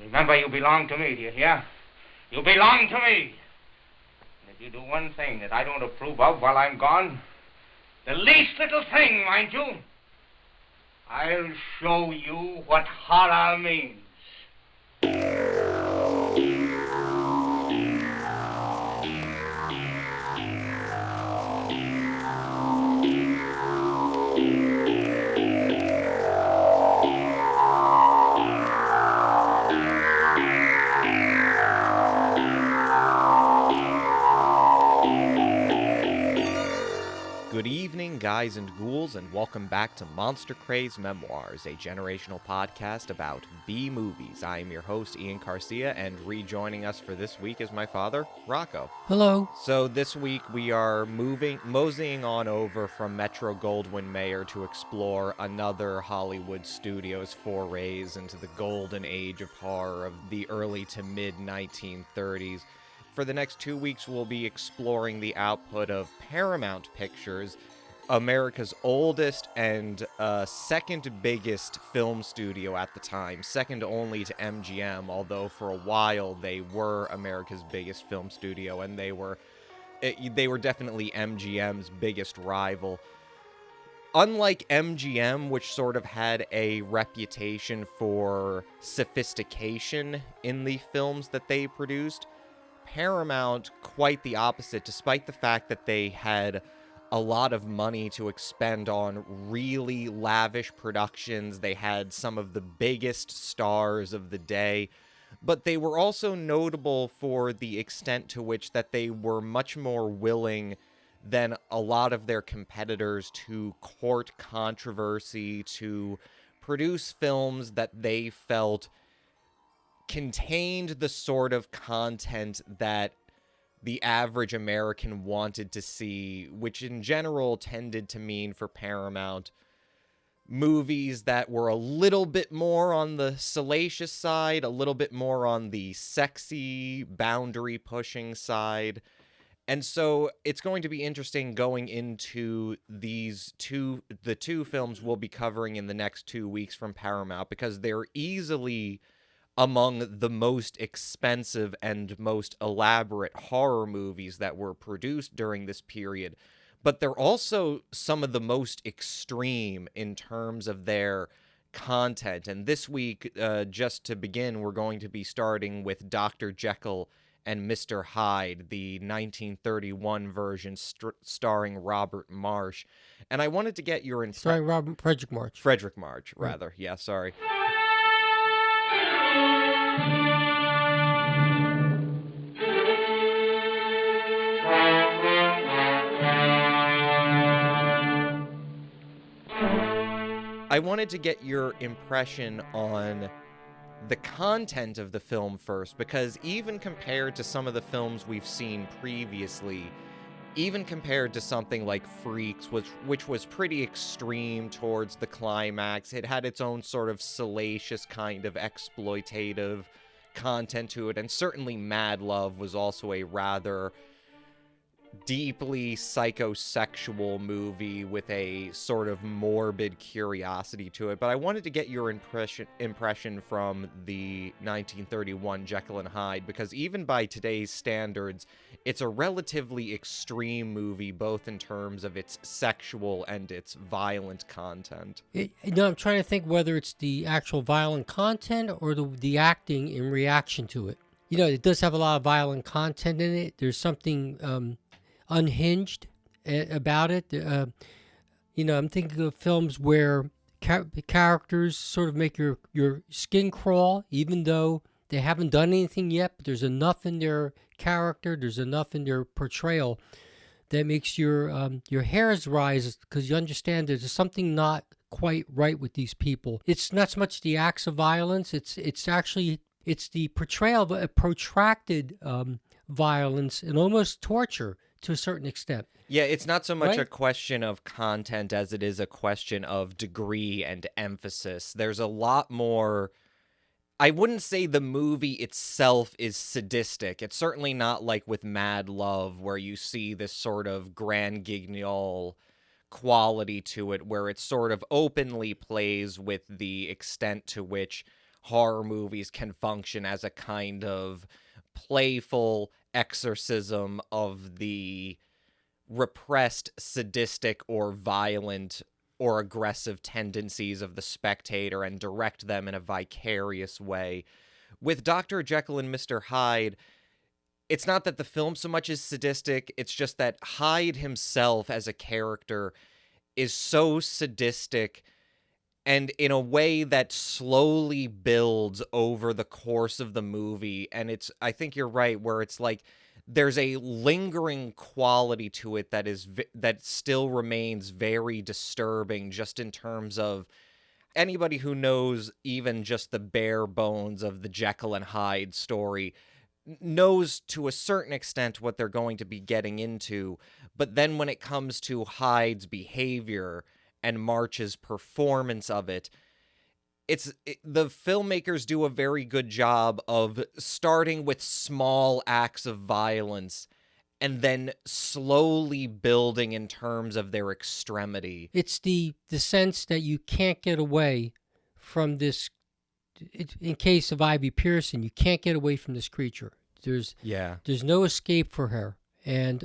Remember, you belong to me, do you hear? You belong to me. And if you do one thing that I don't approve of while I'm gone, the least little thing, mind you, I'll show you what horror means. Good evening, guys and ghouls, and welcome back to Monster Craze Memoirs, a generational podcast about B-movies. I am your host, Ian Garcia, and rejoining us for this week is my father, Rocco. Hello. So this week we are moseying on over from Metro-Goldwyn-Mayer to explore another Hollywood studio's forays into the golden age of horror of the early to mid-1930s. For the next 2 weeks, we'll be exploring the output of Paramount Pictures, America's oldest and second biggest film studio at the time, second only to MGM, although for a while they were America's biggest film studio, and they were definitely MGM's biggest rival. Unlike MGM, which sort of had a reputation for sophistication in the films that they produced, Paramount, quite the opposite, despite the fact that they had a lot of money to expend on really lavish productions. They had some of the biggest stars of the day, but they were also notable for the extent to which that they were much more willing than a lot of their competitors to court controversy, to produce films that they felt contained the sort of content that the average American wanted to see, which in general tended to mean for Paramount movies that were a little bit more on the salacious side, a little bit more on the sexy, boundary-pushing side. And so it's going to be interesting going into the two films we'll be covering in the next 2 weeks from Paramount, because they're easily among the most expensive and most elaborate horror movies that were produced during this period, but they're also some of the most extreme in terms of their content. And this week, just to begin, we're going to be starting with Dr. Jekyll and Mr. Hyde, the 1931 version starring Robert Marsh. And I wanted to get your Starring Frederick March. Frederick March, rather. Right. Yeah, sorry. I wanted to get your impression on the content of the film first, because even compared to some of the films we've seen previously, even compared to something like Freaks, which was pretty extreme towards the climax, it had its own sort of salacious kind of exploitative content to it, and certainly Mad Love was also a rather deeply psychosexual movie with a sort of morbid curiosity to it. But I wanted to get your impression from the 1931 Jekyll and Hyde, because even by today's standards, it's a relatively extreme movie, both in terms of its sexual and its violent content. I'm trying to think whether it's the actual violent content or the acting in reaction to it. It does have a lot of violent content in it. There's something unhinged about it. I'm thinking of films where the characters sort of make your skin crawl, even though they haven't done anything yet, but there's enough in their character, there's enough in their portrayal that makes your hairs rise, because you understand there's something not quite right with these people. It's not so much the acts of violence, it's the portrayal of a protracted violence and almost torture to a certain extent. Yeah, it's not so much a question of content as it is a question of degree and emphasis. There's a lot more. I wouldn't say the movie itself is sadistic. It's certainly not like with Mad Love, where you see this sort of grand guignol quality to it, where it sort of openly plays with the extent to which horror movies can function as a kind of playful exorcism of the repressed, sadistic, or violent or aggressive tendencies of the spectator and direct them in a vicarious way. With Dr. Jekyll and Mr. Hyde, it's not that the film so much is sadistic, it's just that Hyde himself as a character is so sadistic, and in a way that slowly builds over the course of the movie. And I think you're right, where it's like there's a lingering quality to it that still remains very disturbing, just in terms of anybody who knows even just the bare bones of the Jekyll and Hyde story knows to a certain extent what they're going to be getting into. But then when it comes to Hyde's behavior and March's performance of it, the filmmakers do a very good job of starting with small acts of violence and then slowly building in terms of their extremity. It's the sense that you can't get away from this. In case of Ivy Pearson, you can't get away from this creature. There's no escape for her, and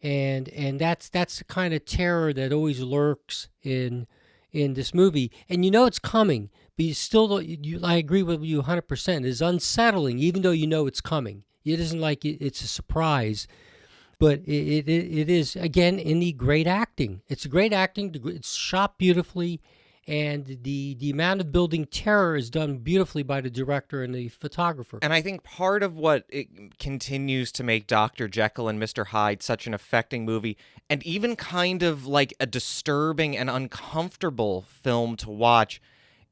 that's the kind of terror that always lurks in this movie. And you know it's coming, but you still don't. I agree with you 100%. It's unsettling, even though you know it's coming. It isn't like it's a surprise, but it is, again, in the great acting. It's great acting. It's shot beautifully. And the amount of building terror is done beautifully by the director and the photographer. And I think part of what it continues to make Dr. Jekyll and Mr. Hyde such an affecting movie, and even kind of like a disturbing and uncomfortable film to watch,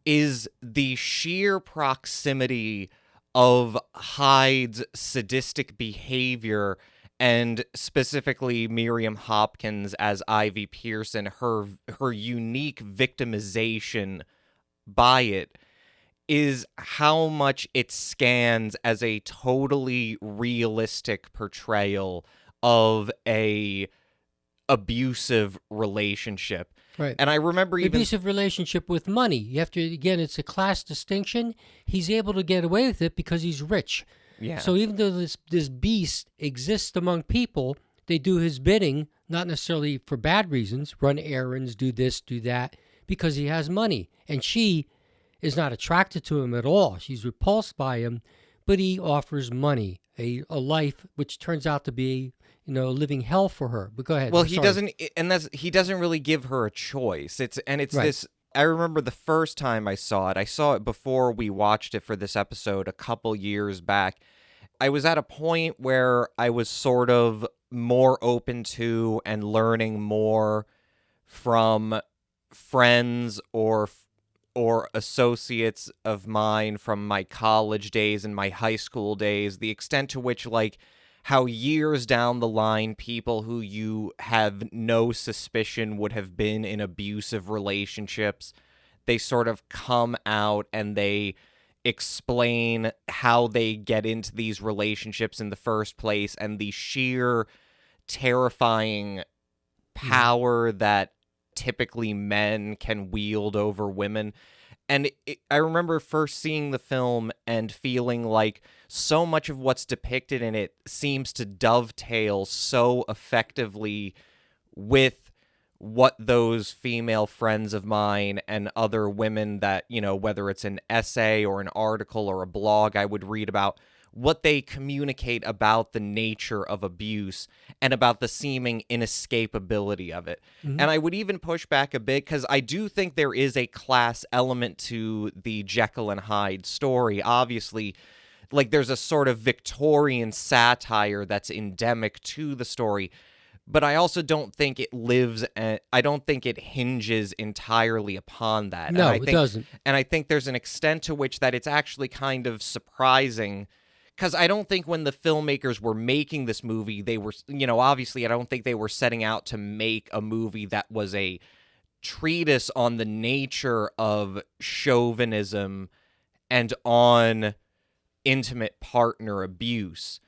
is the sheer proximity of Hyde's sadistic behavior, and specifically Miriam Hopkins as Ivy Pearson, her unique victimization by it, is how much it scans as a totally realistic portrayal of a abusive relationship. Right. And I remember even abusive relationship with money. You have to, again, it's a class distinction. He's able to get away with it because he's rich. Yeah. So even though this beast exists among people, they do his bidding, not necessarily for bad reasons, run errands, do this, do that, because he has money. And she is not attracted to him at all. She's repulsed by him, but he offers money, a life which turns out to be, a living hell for her. But go ahead. Well, he doesn't really give her a choice. It's right. This. I remember the first time I saw it before we watched it for this episode a couple years back. I was at a point where I was sort of more open to and learning more from friends or associates of mine from my college days and my high school days, the extent to which, like, how years down the line, people who you have no suspicion would have been in abusive relationships, they sort of come out and they explain how they get into these relationships in the first place, and the sheer terrifying power that typically men can wield over women. And I remember first seeing the film and feeling like so much of what's depicted in it seems to dovetail so effectively with what those female friends of mine and other women that, whether it's an essay or an article or a blog I would read about, what they communicate about the nature of abuse and about the seeming inescapability of it. Mm-hmm. And I would even push back a bit, because I do think there is a class element to the Jekyll and Hyde story. Obviously, like, there's a sort of Victorian satire that's endemic to the story, but I also don't think it I don't think it hinges entirely upon that. No, it doesn't. And I think there's an extent to which that it's actually kind of surprising, because I don't think when the filmmakers were making this movie, they were, obviously I don't think they were setting out to make a movie that was a treatise on the nature of chauvinism and on intimate partner abuse.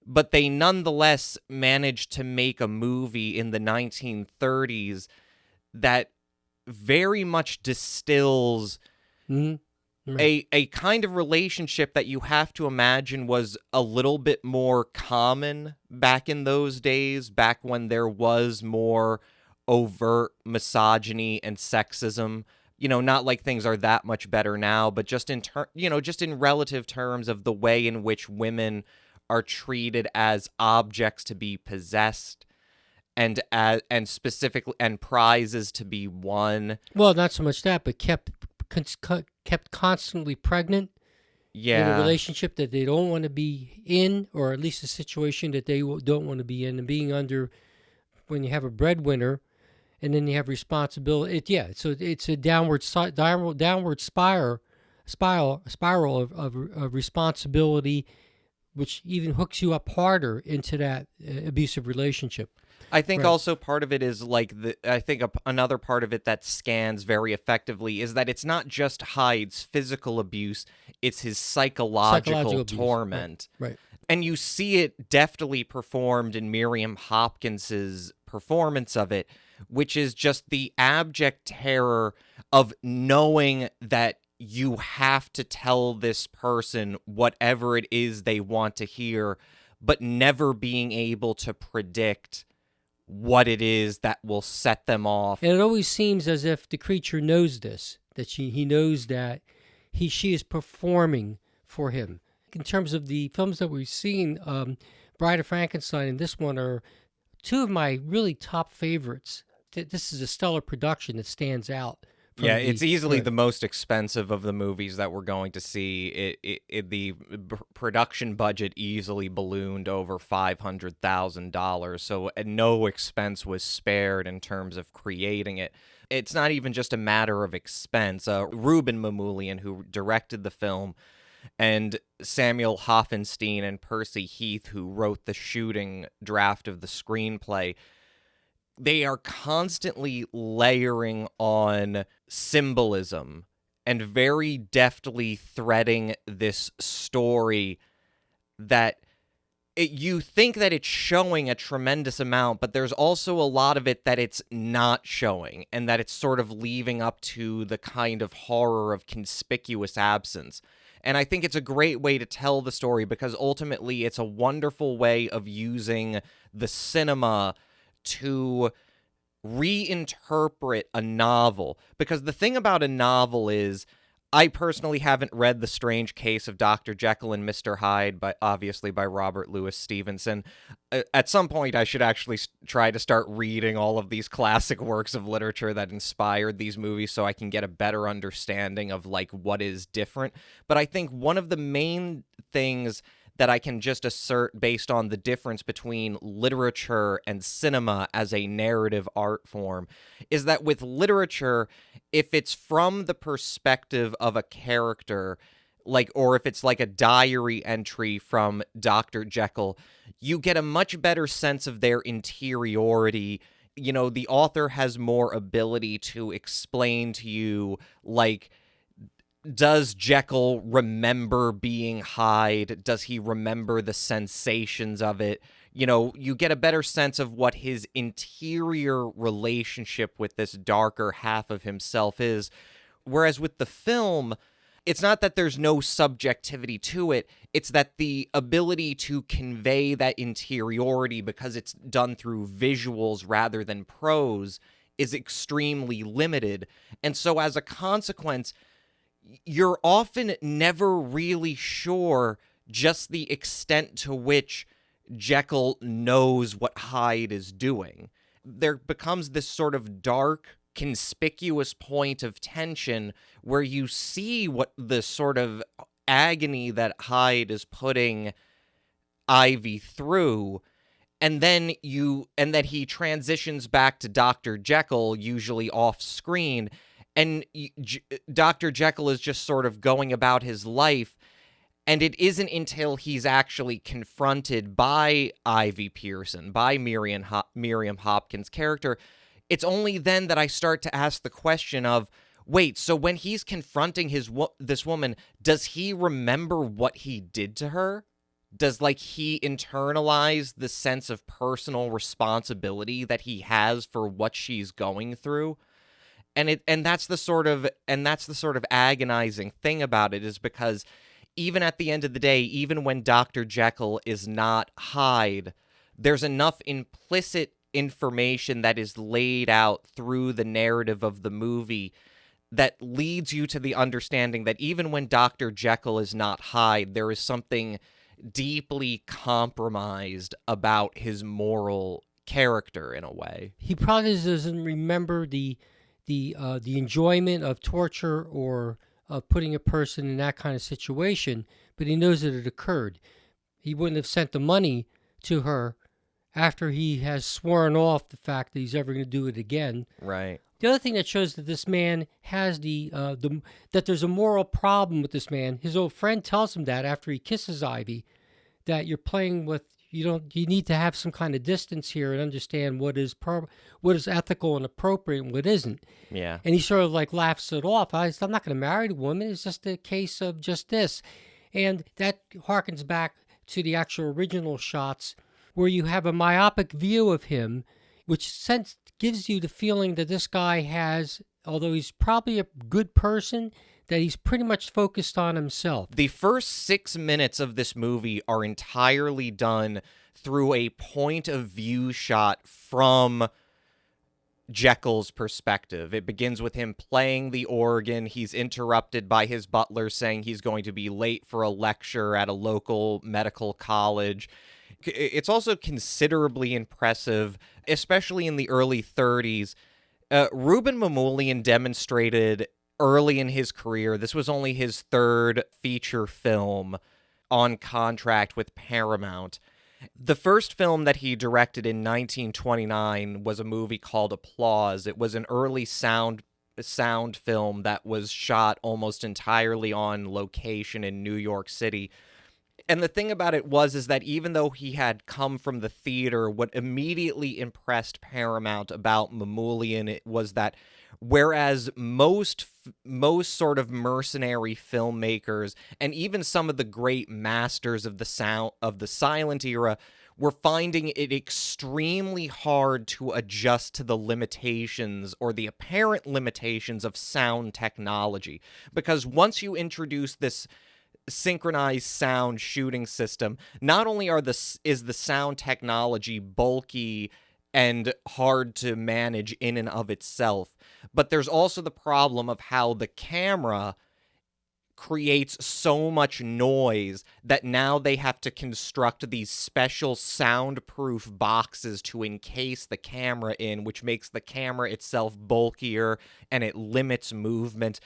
But they nonetheless managed to make a movie in the 1930s that very much distills Right. a kind of relationship that you have to imagine was a little bit more common back in those days, back when there was more overt misogyny and sexism. Not like things are that much better now, but just just in relative terms of the way in which women are treated as objects to be possessed and specifically and prizes to be won. Well, not so much that, but kept constantly pregnant in a Yeah. relationship that they don't want to be in, or at least a situation that they don't want to be in, and being under when you have a breadwinner, and then you have responsibility. So it's a downward spiral of responsibility, which even hooks you up harder into that abusive relationship. I think Right. also part of it is I think another part of it that scans very effectively is that it's not just Hyde's physical abuse, it's his psychological Abuse. torment. Right. And you see it deftly performed in Miriam Hopkins's performance of it, which is just the abject terror of knowing that you have to tell this person whatever it is they want to hear, but never being able to predict what it is that will set them off. And it always seems as if the creature knows this, that he knows that she is performing for him. In terms of the films that we've seen, Bride of Frankenstein and this one are two of my really top favorites. This is a stellar production that stands out. Yeah, it's easily the most expensive of the movies that we're going to see. The production budget easily ballooned over $500,000, so no expense was spared in terms of creating it. It's not even just a matter of expense. Ruben Mamoulian, who directed the film, and Samuel Hoffenstein and Percy Heath, who wrote the shooting draft of the screenplay, they are constantly layering on symbolism and very deftly threading this story that you think that it's showing a tremendous amount, but there's also a lot of it that it's not showing, and that it's sort of leaving up to the kind of horror of conspicuous absence. And I think it's a great way to tell the story, because ultimately it's a wonderful way of using the cinema to reinterpret a novel. Because the thing about a novel is, I personally haven't read The Strange Case of Dr. Jekyll and Mr. Hyde, obviously by Robert Louis Stevenson. At some point, I should actually try to start reading all of these classic works of literature that inspired these movies so I can get a better understanding of what is different. But I think one of the main things that I can just assert based on the difference between literature and cinema as a narrative art form is that with literature, if it's from the perspective of a character, or if it's like a diary entry from Dr. Jekyll, you get a much better sense of their interiority. The author has more ability to explain to you, does Jekyll remember being Hyde? Does he remember the sensations of it? You get a better sense of what his interior relationship with this darker half of himself is. Whereas with the film, it's not that there's no subjectivity to it. It's that the ability to convey that interiority, because it's done through visuals rather than prose, is extremely limited. And so as a consequence, you're often never really sure just the extent to which Jekyll knows what Hyde is doing. There becomes this sort of dark, conspicuous point of tension where you see what the sort of agony that Hyde is putting Ivy through, and then that he transitions back to Dr. Jekyll, usually off screen. And Dr. Jekyll is just sort of going about his life, and it isn't until he's actually confronted by Ivy Pearson, by Miriam Hopkins' character, it's only then that I start to ask the question of, wait, so when he's confronting this woman, does he remember what he did to her? Does, he internalize the sense of personal responsibility that he has for what she's going through? And that's the sort of agonizing thing about it, is because even at the end of the day, even when Dr. Jekyll is not Hyde, there's enough implicit information that is laid out through the narrative of the movie that leads you to the understanding that even when Dr. Jekyll is not Hyde, there is something deeply compromised about his moral character in a way. He probably doesn't remember the enjoyment of torture or of putting a person in that kind of situation, but he knows that it occurred. He wouldn't have sent the money to her after he has sworn off the fact that he's ever going to do it again. Right. The other thing that shows that this man has that there's a moral problem with this man. His old friend tells him that after he kisses Ivy, that you're playing with. You need to have some kind of distance here and understand what is ethical and appropriate and what isn't. Yeah. And he sort of like laughs it off. I'm not going to marry the woman. It's just a case of just this. And that harkens back to the actual original shots where you have a myopic view of him, which gives you the feeling that this guy has, although he's probably a good person, that he's pretty much focused on himself. The first 6 minutes of this movie are entirely done through a point of view shot from Jekyll's perspective. It begins with him playing the organ. He's interrupted by his butler saying he's going to be late for a lecture at a local medical college. It's also considerably impressive, especially in the early 30s. Ruben Mamoulian demonstrated early in his career, this was only his third feature film on contract with Paramount. The first film that he directed in 1929 was a movie called Applause. It was an early sound film that was shot almost entirely on location in New York City. And the thing about it is that even though he had come from the theater, what immediately impressed Paramount about Mamoulian was that whereas most sort of mercenary filmmakers and even some of the great masters of the silent era were finding it extremely hard to adjust to the limitations or the apparent limitations of sound technology, because once you introduce this synchronized sound shooting system, not only is the sound technology bulky and hard to manage in and of itself, but there's also the problem of how the camera creates so much noise that now they have to construct these special soundproof boxes to encase the camera in, which makes the camera itself bulkier and it limits movement.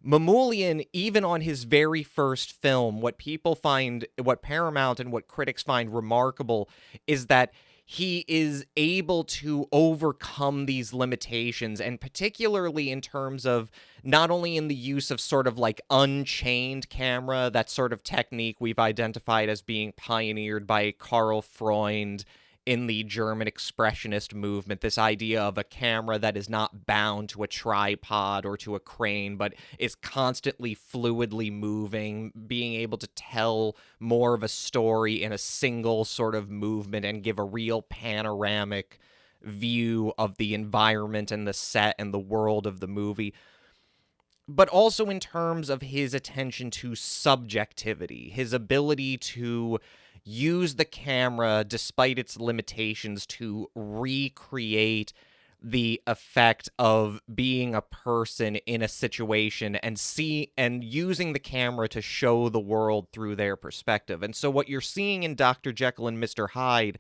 Mamoulian, even on his very first film, what Paramount and what critics find remarkable is that he is able to overcome these limitations, and particularly in terms of not only in the use of sort of like unchained camera, that sort of technique we've identified as being pioneered by Karl Freund in the German expressionist movement, this idea of a camera that is not bound to a tripod or to a crane, but is constantly fluidly moving, being able to tell more of a story in a single sort of movement and give a real panoramic view of the environment and the set and the world of the movie. But also in terms of his attention to subjectivity, his ability to use the camera, despite its limitations, to recreate the effect of being a person in a situation and using the camera to show the world through their perspective. And so what you're seeing in Dr. Jekyll and Mr. Hyde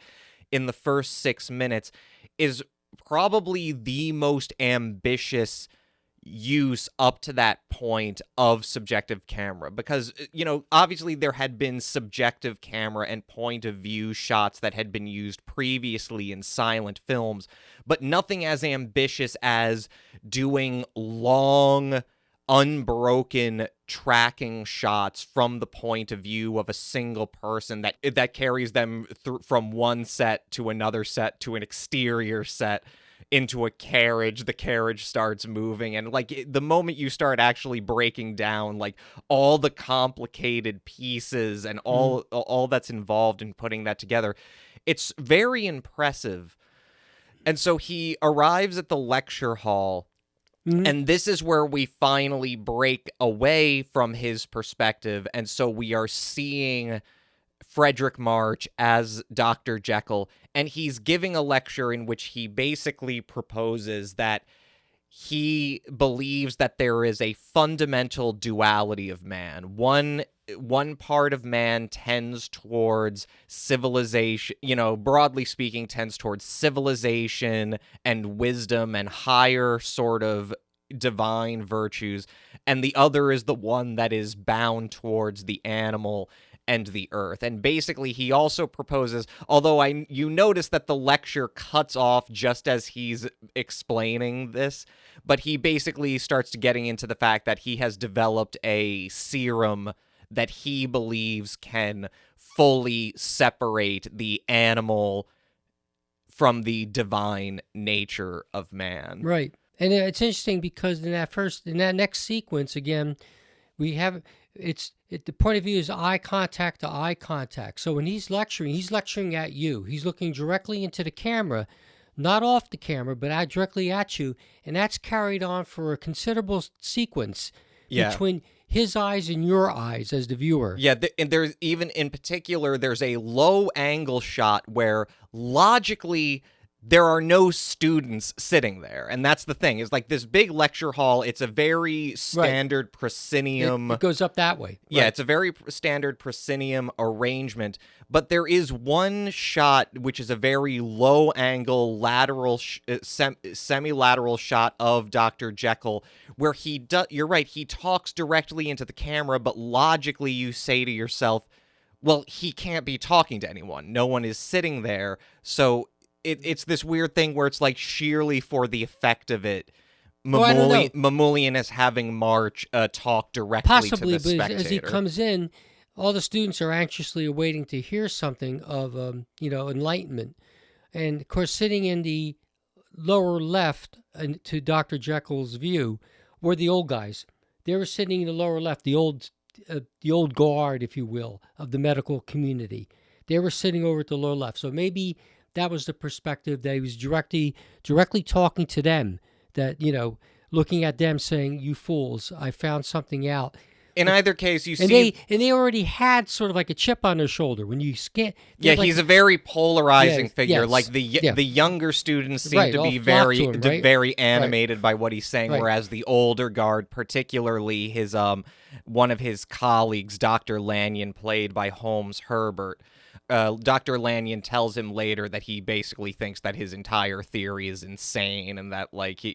in the first 6 minutes is probably the most ambitious use up to that point of subjective camera, because, obviously there had been subjective camera and point of view shots that had been used previously in silent films, but nothing as ambitious as doing long, unbroken tracking shots from the point of view of a single person that carries them from one set to another set to an exterior set into a carriage. The carriage starts moving, and the moment you start actually breaking down all the complicated pieces and all that's involved in putting that together, it's very impressive. And so he arrives at the lecture hall, And this is where we finally break away from his perspective, and so we are seeing Frederick March as Dr. Jekyll, and he's giving a lecture in which he basically proposes that he believes that there is a fundamental duality of man. One part of man tends towards civilization, broadly speaking, tends towards civilization and wisdom and higher sort of divine virtues, and the other is the one that is bound towards the animal and the earth. And basically he also proposes, although you notice that the lecture cuts off just as he's explaining this, but he basically starts getting into the fact that he has developed a serum that he believes can fully separate the animal from the divine nature of man. Right. And it's interesting because in that next sequence, again, we have the point of view is eye contact to eye contact. So when he's lecturing at you. He's looking directly into the camera, not off the camera, but directly at you. And that's carried on for a considerable sequence between his eyes and your eyes as the viewer. Yeah, and there's even in particular, there's a low angle shot where logically there are no students sitting there. And that's the thing, is like this big lecture hall, it's a very standard proscenium. It goes up that way. Yeah, Right. it's a very standard proscenium arrangement. But there is one shot, which is a very low angle, lateral, semi-lateral shot of Dr. Jekyll, where you're right, he talks directly into the camera, but logically you say to yourself, well, he can't be talking to anyone. No one is sitting there. So it's this weird thing where it's like sheerly for the effect of it, Mamoulian is having March talk directly to the spectator. But as he comes in, all the students are anxiously awaiting to hear something of enlightenment. And of course, sitting in the lower left to Dr. Jekyll's view were the old guys. They were sitting in the lower left, the old guard, if you will, of the medical community. They were sitting over at the lower left. So maybe that was the perspective that he was directly talking to them, that, looking at them saying, you fools, I found something out. In either case, you see... And they already had sort of like a chip on their shoulder. When you scan... Yeah, he's a very polarizing figure. Yes, like, the younger students seem to be very animated by what he's saying, whereas the older guard, particularly his one of his colleagues, Dr. Lanyon, played by Holmes Herbert, Dr. Lanyon tells him later that he basically thinks that his entire theory is insane and that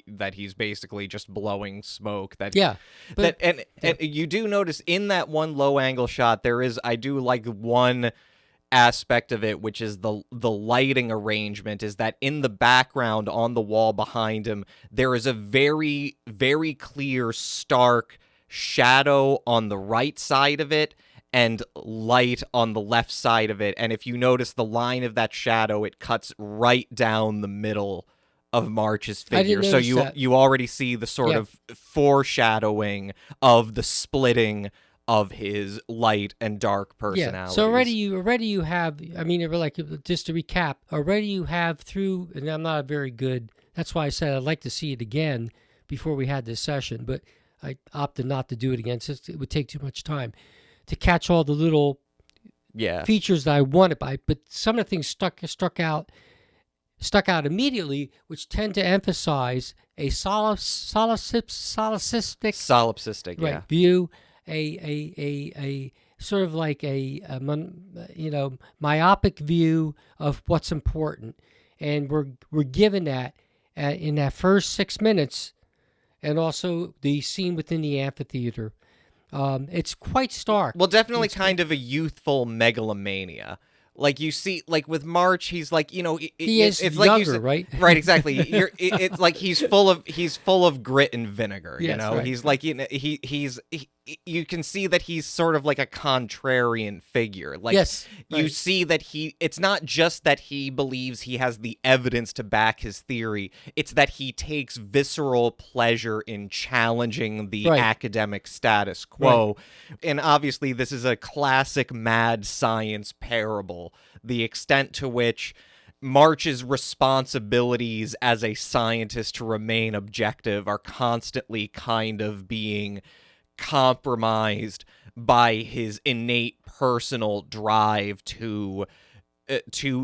that he's basically just blowing smoke. And you do notice in that one low angle shot I do like one aspect of it, which is the lighting arrangement, is that in the background on the wall behind him there is a very, very clear, stark shadow on the right side of it and light on the left side of it. And if you notice the line of that shadow, it cuts right down the middle of March's figure. So you already see the sort of foreshadowing of the splitting of his light and dark personalities. So already you have, like, just to recap, already you have through, and I'm not very good, that's why I said I'd like to see it again before we had this session, but I opted not to do it again since it would take too much time to catch all the little features that I wanted by, but some of the things stuck out immediately, which tend to emphasize a solipsistic view, a sort of like a myopic view of what's important, and we're given that in that first 6 minutes, and also the scene within the amphitheater. It's quite stark. Well, definitely kind of a youthful megalomania. Like, you see, like, with March, he's like, he is younger, like you said, right? Right, exactly. It's like he's full of grit and vinegar. Right. He's like, you can see that he's sort of like a contrarian figure. Like, you see that it's not just that he believes he has the evidence to back his theory. It's that he takes visceral pleasure in challenging the academic status quo. And obviously, this is a classic mad science parable. The extent to which March's responsibilities as a scientist to remain objective are constantly kind of being compromised by his innate personal drive to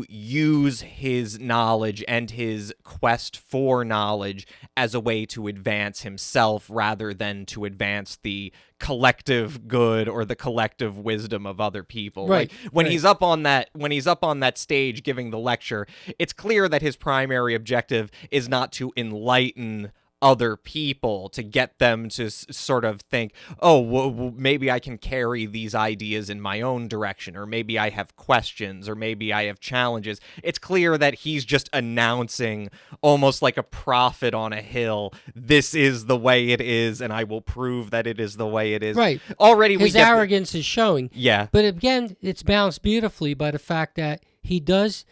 use his knowledge and his quest for knowledge as a way to advance himself rather than to advance the collective good or the collective wisdom of other people. Right. Like when right. he's up on that stage giving the lecture, it's clear that his primary objective is not to enlighten other people, to get them to sort of think, oh, well, maybe I can carry these ideas in my own direction, or maybe I have questions, or maybe I have challenges. It's clear that he's just announcing, almost like a prophet on a hill, this is the way it is, and I will prove that it is the way it is. Right. Already his arrogance is showing. Yeah. But again, it's balanced beautifully by the fact that he does,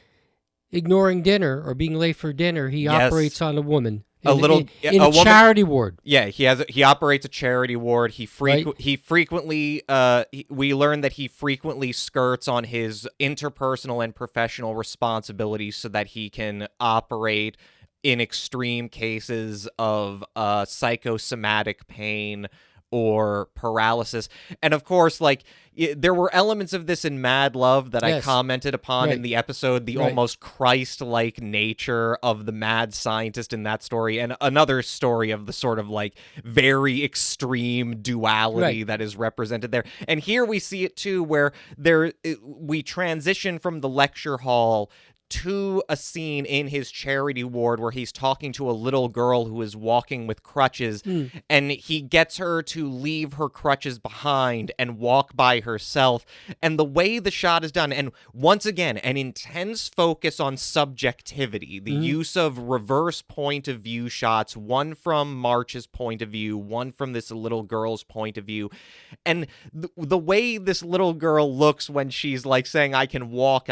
ignoring dinner or being late for dinner, he operates on a woman. In a charity ward. Yeah, he operates a charity ward. He frequently we learn that he frequently skirts on his interpersonal and professional responsibilities so that he can operate in extreme cases of psychosomatic pain or paralysis. And of course, like, there were elements of this in Mad Love that I commented upon in the episode, the almost Christ-like nature of the mad scientist in that story, and another story of the sort of like very extreme duality that is represented there. And here we see it too, where we transition from the lecture hall to a scene in his charity ward where he's talking to a little girl who is walking with crutches, and he gets her to leave her crutches behind and walk by herself. And the way the shot is done, and once again, an intense focus on subjectivity, the use of reverse point of view shots, one from March's point of view, one from this little girl's point of view. And the way this little girl looks when she's like saying, I can walk,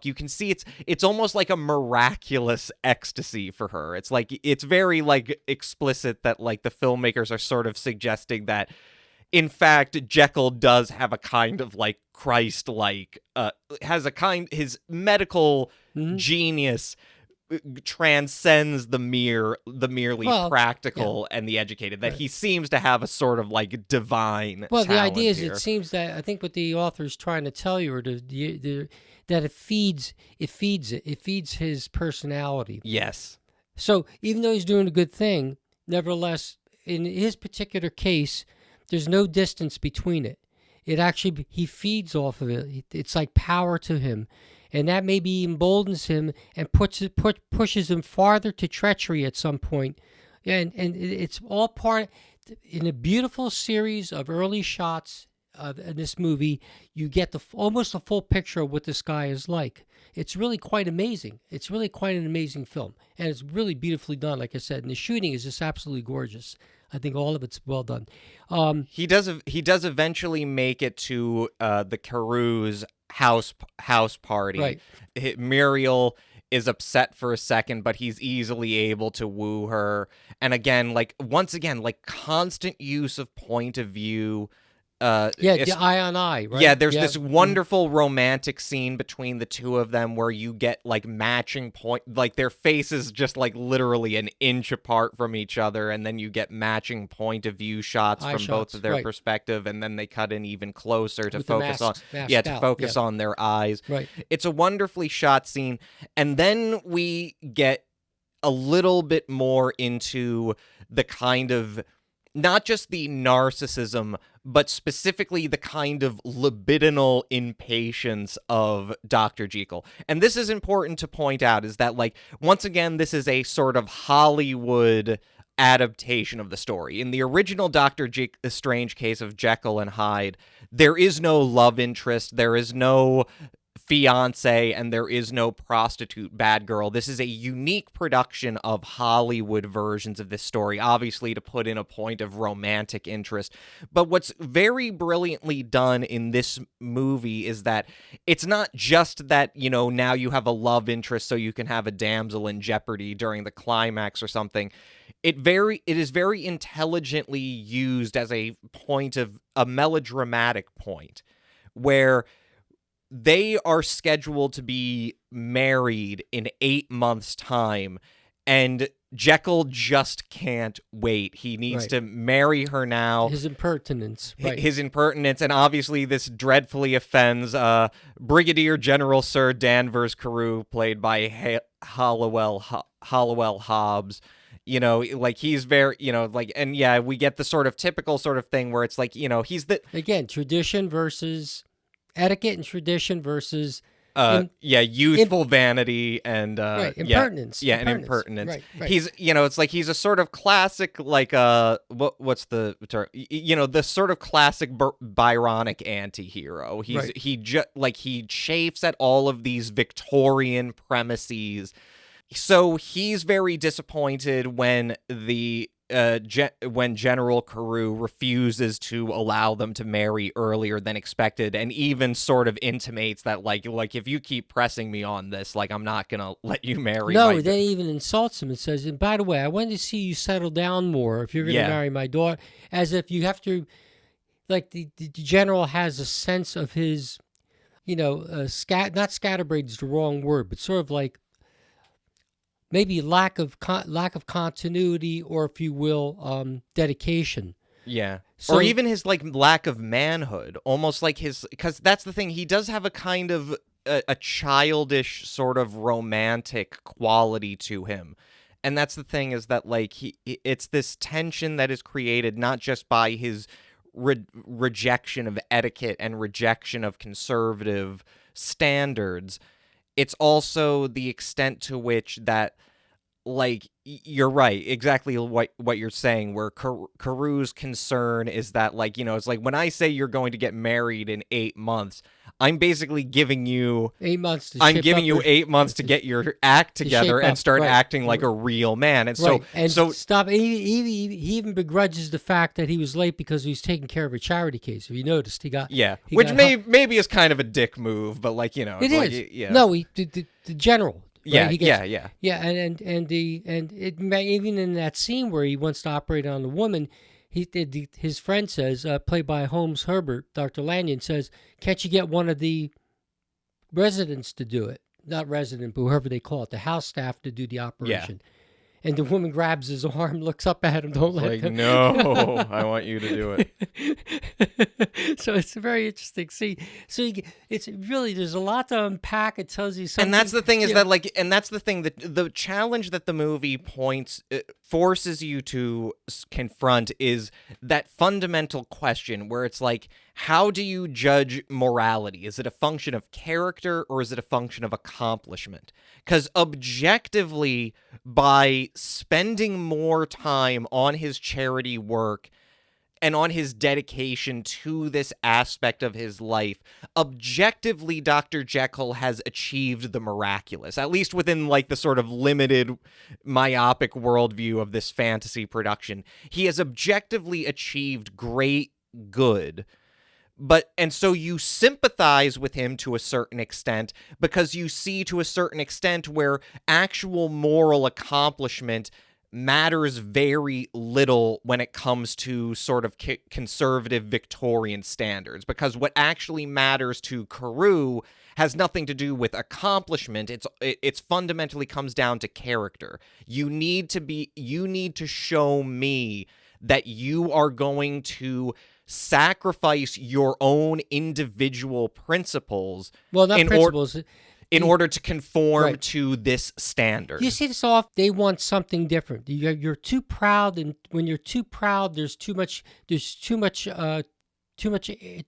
you can see it's almost like a miraculous ecstasy for her. It's like, it's very like explicit that like the filmmakers are sort of suggesting that in fact Jekyll does have a kind of like Christ-like his medical genius transcends the merely practical and the educated, that he seems to have a sort of like divine the idea is here. It seems that I think what the author's trying to tell you, or that it feeds his personality. Yes. So even though he's doing a good thing, nevertheless, in his particular case, there's no distance between it. It actually, he feeds off of it. It's like power to him. And that maybe emboldens him and pushes him farther to treachery at some point. And it's all part, in a beautiful series of early shots in this movie, you get almost a full picture of what this guy is like. It's really quite amazing. It's really quite an amazing film. And it's really beautifully done, like I said. And the shooting is just absolutely gorgeous. I think all of it's well done. He does eventually make it to the Carew's house party. Right. Muriel is upset for a second, but he's easily able to woo her. And again, once again, constant use of point of view. The eye on eye, right? Yeah, there's this wonderful romantic scene between the two of them where you get matching point, their faces just literally an inch apart from each other, and then you get matching point of view shots from both of their perspective, and then they cut in even closer to focus on their eyes. Right. It's a wonderfully shot scene, and then we get a little bit more into the kind of, not just the narcissism, but specifically the kind of libidinal impatience of Dr. Jekyll. And this is important to point out, is that, once again, this is a sort of Hollywood adaptation of the story. In the original Dr. Strange case of Jekyll and Hyde, there is no love interest, there is no fiance, and there is no prostitute bad girl. This is a unique production of Hollywood versions of this story, obviously to put in a point of romantic interest. But what's very brilliantly done in this movie is that it's not just that, now you have a love interest so you can have a damsel in jeopardy during the climax or something. It is very intelligently used as a point of a melodramatic point where they are scheduled to be married in 8 months' time, and Jekyll just can't wait. He needs to marry her now. His impertinence. Right. His impertinence, and obviously this dreadfully offends Brigadier General Sir Danvers Carew, played by Hollowell Hobbs. You know, like, he's very, you know, like, and yeah, we get the sort of typical sort of thing where it's like, you know, he's the... Again, tradition versus etiquette, and tradition versus... youthful vanity and impertinence. And impertinence. Right. He's, you know, it's like he's a sort of classic, like what's the term? You know, the sort of classic Byronic anti-hero. He chafes at all of these Victorian premises. So he's very disappointed when when General Carew refuses to allow them to marry earlier than expected, and even sort of intimates that like if you keep pressing me on this, like, I'm not gonna let you marry. No, then he even insults him and says, and by the way, I wanted to see you settle down more if you're gonna marry my daughter. As if you have to, like, the general has a sense of his, you know, not scatterbrained is the wrong word, but sort of like maybe lack of continuity, or, if you will, dedication. Yeah. So, or even his, like, lack of manhood, almost like his, because that's the thing, he does have a kind of a childish sort of romantic quality to him. And that's the thing, is that, like, it's this tension that is created not just by his rejection of etiquette and rejection of conservative standards. It's also the extent to which that, like, you're right, exactly what you're saying, where Carew's concern is that, like, you know, it's like, when I say you're going to get married in 8 months, I'm basically giving you 8 months. I'm giving you 8 months to get your act together and start acting like a real man. And so stop. He even begrudges the fact that he was late because he was taking care of a charity case. If you noticed, which maybe is kind of a dick move, but, like, you know, it is. Like, yeah. No, the general. Right? Yeah. And it even in that scene where he wants to operate on the woman, his friend says, played by Holmes Herbert, Dr. Lanyon, says, "Can't you get one of the residents to do it? Not resident, but whoever they call it, the house staff to do the operation." Yeah. And the woman grabs his arm, looks up at him, don't let him. No, I want you to do it. So it's a very interesting scene. So it's really, there's a lot to unpack. It tells you something. And that's the thing is that, like, and that's the thing, that the challenge that the movie forces you to confront is that fundamental question where it's like, how do you judge morality? Is it a function of character, or is it a function of accomplishment? Because objectively, by spending more time on his charity work and on his dedication to this aspect of his life, objectively, Dr. Jekyll has achieved the miraculous, at least within, like, the sort of limited, myopic worldview of this fantasy production. He has objectively achieved great good. And so you sympathize with him to a certain extent, because you see to a certain extent where actual moral accomplishment matters very little when it comes to sort of conservative Victorian standards, because what actually matters to Carew has nothing to do with accomplishment. It's fundamentally comes down to character. You need to show me that you are going to sacrifice your own individual principles in order to conform to this standard. You see this often. They want something different. You're too proud, and when you're too proud, there's too much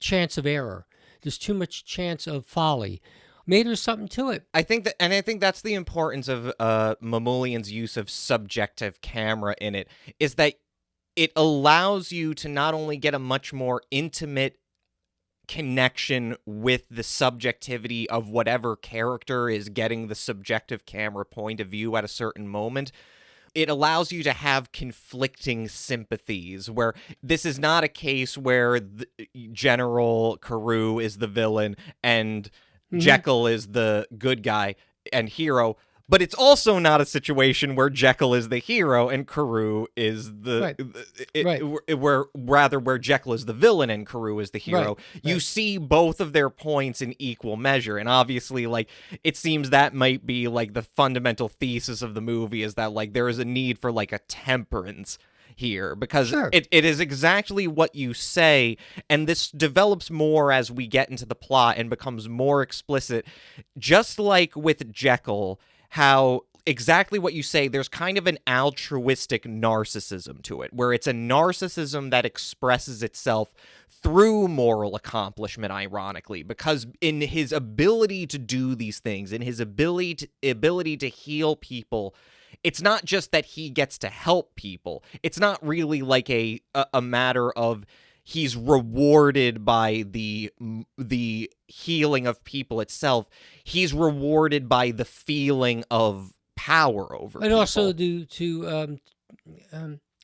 chance of error. There's too much chance of folly. Maybe there's something to it. I think that's the importance of Mamoulian's use of subjective camera in it, is that it allows you to not only get a much more intimate connection with the subjectivity of whatever character is getting the subjective camera point of view at a certain moment, it allows you to have conflicting sympathies, where this is not a case where General Carew is the villain and Jekyll is the good guy and hero, But it's also not a situation where Jekyll is the hero and Carew is the where Jekyll is the villain and Carew is the hero. Right. You see both of their points in equal measure, and obviously, like, it seems that might be like the fundamental thesis of the movie is that like there is a need for like a temperance here, because it is exactly what you say, and this develops more as we get into the plot and becomes more explicit. Just like with Jekyll, how exactly what you say, there's kind of an altruistic narcissism to it, where it's a narcissism that expresses itself through moral accomplishment, ironically, because in his ability to do these things, in his ability to heal people, it's not just that he gets to help people. It's not really like a matter of he's rewarded by the healing of people itself. He's rewarded by the feeling of power over people. Also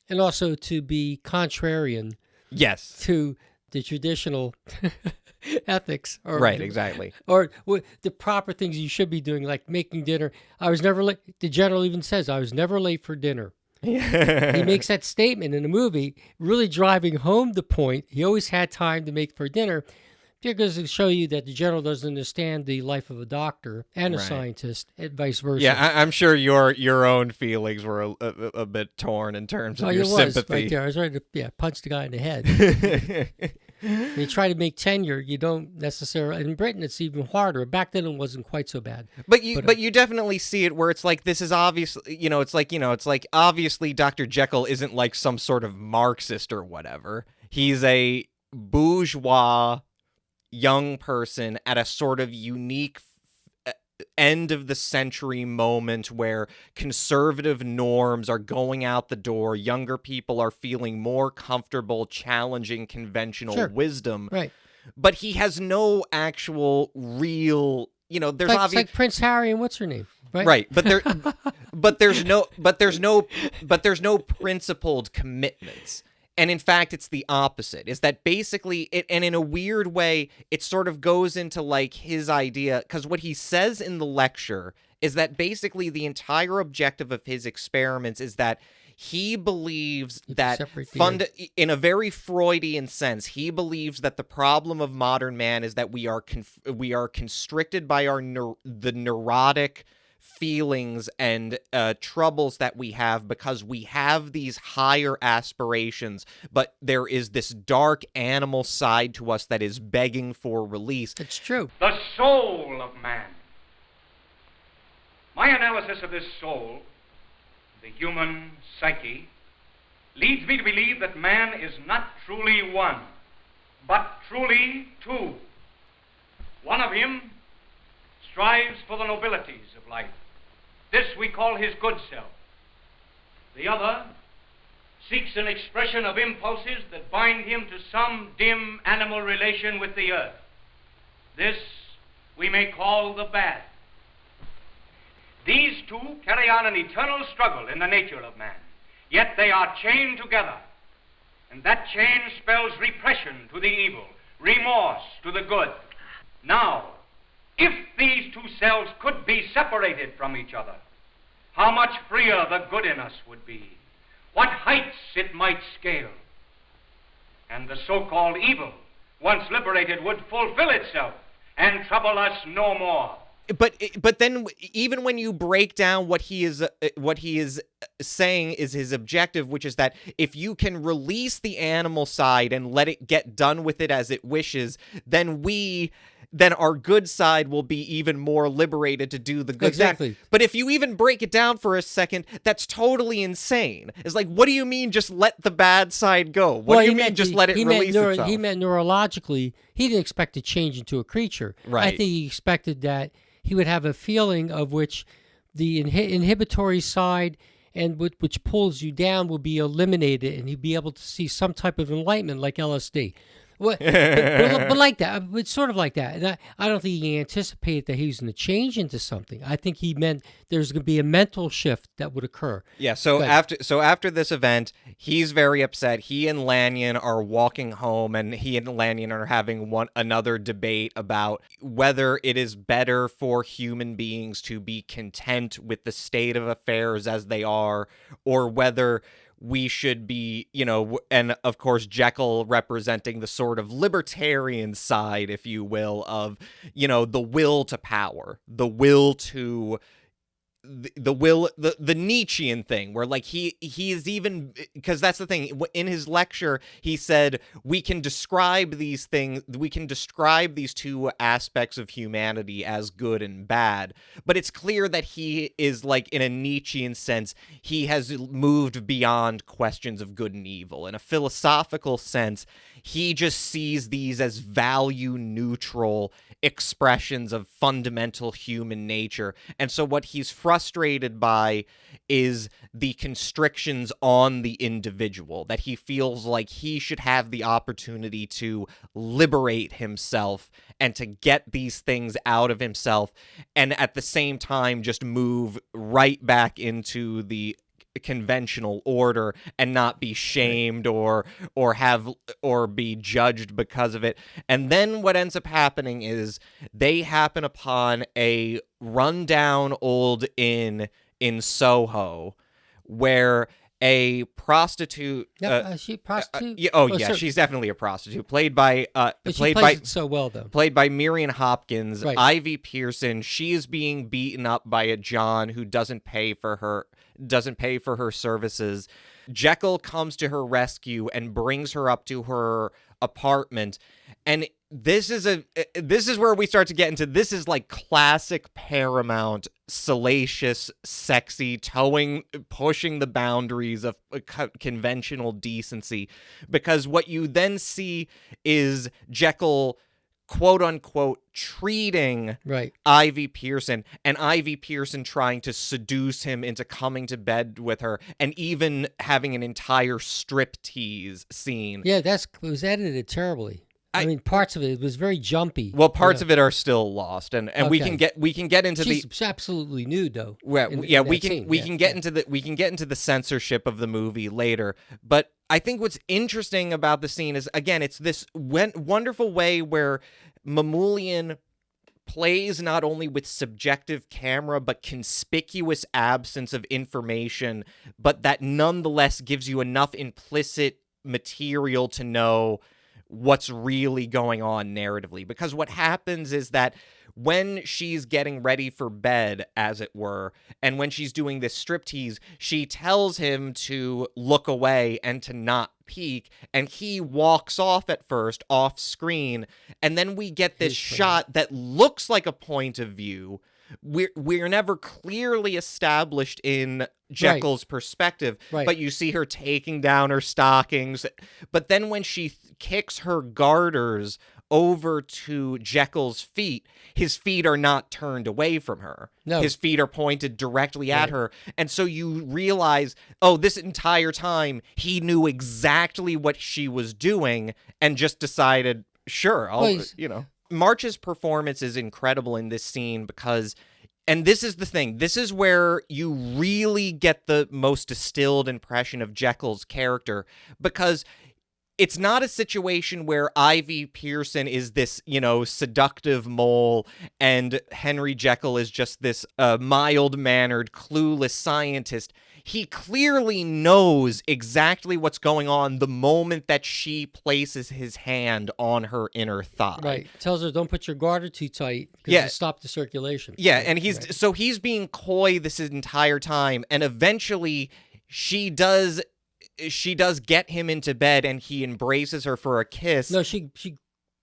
and also to be contrarian. Yes. To the traditional ethics, or right, exactly, or the proper things you should be doing, like making dinner. I was never late. The general even says, "I was never late for dinner." He makes that statement in the movie, really driving home the point. He always had time to make for dinner, because to show you that the general doesn't understand the life of a doctor and a scientist, and vice versa. Yeah, I'm sure your own feelings were a bit torn in terms of your sympathy. Right there. I was ready to punch the guy in the head. When you try to make tenure, you don't necessarily. In Britain, it's even harder. Back then, it wasn't quite so bad. But you definitely see it where it's like, this is obviously, it's like obviously Dr. Jekyll isn't like some sort of Marxist or whatever. He's a bourgeois young person at a sort of unique end of the century moment where conservative norms are going out the door. Younger people are feeling more comfortable challenging conventional wisdom. Right. But he has no actual real, there's it's like Prince Harry and what's her name? Right. Right. But there's no principled commitments. And in fact, it's the opposite, is that basically, and in a weird way, it sort of goes into like his idea, because what he says in the lecture is that basically the entire objective of his experiments is that he believes that, in a very Freudian sense, he believes that the problem of modern man is that we are constricted by the neurotic feelings and troubles that we have, because we have these higher aspirations, but there is this dark animal side to us that is begging for release. It's true. The soul of man. My analysis of this soul, the human psyche, leads me to believe that man is not truly one, but truly two. One of him strives for the nobilities of life. This we call his good self. The other seeks an expression of impulses that bind him to some dim animal relation with the earth. This we may call the bad. These two carry on an eternal struggle in the nature of man, yet they are chained together, and that chain spells repression to the evil, remorse to the good. Now, if these two selves could be separated from each other, how much freer the good in us would be, what heights it might scale. And the so-called evil, once liberated, would fulfill itself and trouble us no more. But then even when you break down what he is saying is his objective, which is that if you can release the animal side and let it get done with it as it wishes, then our good side will be even more liberated to do the good exactly thing. But if you even break it down for a second, that's totally insane. It's like, what do you mean just let the bad side go? What do you mean just let it release itself? He meant neurologically, he didn't expect to change into a creature. Right. I think he expected that he would have a feeling of which the inhibitory side and which pulls you down will be eliminated, and he'd be able to see some type of enlightenment like LSD. Well, but like that, it's sort of like that. And I don't think he anticipated that he was going to change into something. I think he meant there's going to be a mental shift that would occur. Yeah, so after this event, he's very upset. He and Lanyon are walking home, and he and Lanyon are having another debate about whether it is better for human beings to be content with the state of affairs as they are, or whether we should be, and of course Jekyll representing the sort of libertarian side, if you will, of, the will to power, the will to the Nietzschean thing, where like he is, even because that's the thing, in his lecture he said we can describe these two aspects of humanity as good and bad, but it's clear that he is, like, in a Nietzschean sense, he has moved beyond questions of good and evil. In a philosophical sense, he just sees these as value neutral expressions of fundamental human nature. And so what he's frustrated by is the constrictions on the individual, that he feels like he should have the opportunity to liberate himself and to get these things out of himself, and at the same time just move right back into the conventional order and not be shamed or be judged because of it. And then what ends up happening is they happen upon a rundown old inn in Soho where a prostitute. Is she a prostitute? She's definitely a prostitute. Played by it so well, though. Played by Miriam Hopkins. Right. Ivy Pearson. She is being beaten up by a John who doesn't pay for her services. Jekyll comes to her rescue and brings her up to her apartment, and this is where we start to get into, this is like classic Paramount, salacious, sexy, pushing the boundaries of conventional decency, because what you then see is Jekyll, quote unquote, treating Ivy Pearson, and Ivy Pearson trying to seduce him into coming to bed with her, and even having an entire striptease scene. Yeah, it was edited terribly. I mean, parts of it was very jumpy. Well, parts of it are still lost, and okay. we can get into She's absolutely nude, though. Well, we can get into the censorship of the movie later. But I think what's interesting about the scene is, again, it's this wonderful way where Mamoulian plays not only with subjective camera but conspicuous absence of information, but that nonetheless gives you enough implicit material to know what's really going on narratively. Because what happens is that when she's getting ready for bed, as it were, and when she's doing this striptease, she tells him to look away and to not peek, and he walks off at first, off screen, and then we get this shot that looks like a point of view. We're never clearly established in Jekyll's perspective, but you see her taking down her stockings. But then when she kicks her garters over to Jekyll's feet, his feet are not turned away from her. No. His feet are pointed directly at her. And so you realize, this entire time he knew exactly what she was doing and just decided, sure, March's performance is incredible in this scene because, and this is the thing, this is where you really get the most distilled impression of Jekyll's character, because it's not a situation where Ivy Pearson is this, seductive mole and Henry Jekyll is just this mild-mannered, clueless scientist. He clearly knows exactly what's going on the moment that she places his hand on her inner thigh. Right. Tells her, don't put your garter too tight because it'll stop the circulation. Yeah, and he's being coy this entire time, and eventually she does get him into bed and he embraces her for a kiss. No, she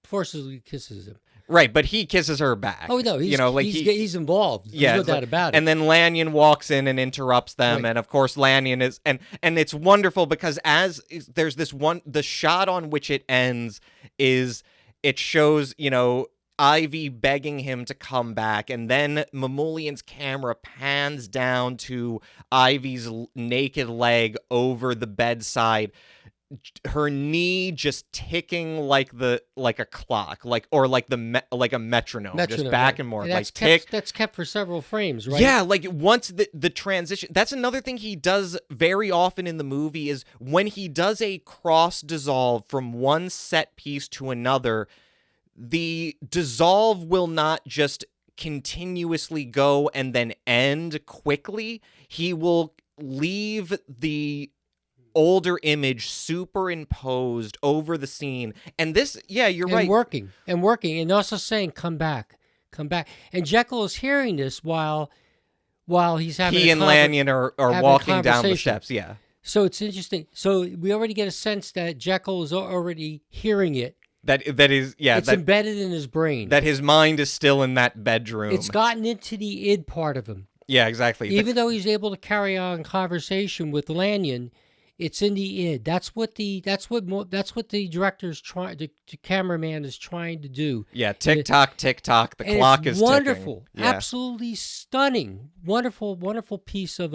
forcibly kisses him. Right, but he kisses her back. Oh no, he's involved. There's no doubt about it. And then Lanyon walks in and interrupts them, and of course Lanyon is, and it's wonderful because there's this one, the shot on which it ends is it shows Ivy begging him to come back, and then Mamoulian's camera pans down to Ivy's naked leg over the bedside. her knee just ticking like a clock, like a metronome, just back and forth, like tick. That's kept for several frames, right? Yeah, like once the transition. That's another thing he does very often in the movie is when he does a cross dissolve from one set piece to another, the dissolve will not just continuously go and then end quickly. He will leave the older image superimposed over the scene, and this, yeah, you're right, working, and also saying, "Come back." And Jekyll is hearing this while he's having. He and Lanyon are walking down the steps. Yeah. So it's interesting. So we already get a sense that Jekyll is already hearing it. That is, yeah. It's embedded in his brain. That his mind is still in that bedroom. It's gotten into the id part of him. Yeah, exactly. Even though he's able to carry on conversation with Lanyon, it's in the id. That's what the director's trying. The cameraman is trying to do. Yeah, tick tock, tick tock. The clock is wonderful, ticking. Yeah. Absolutely stunning, wonderful piece of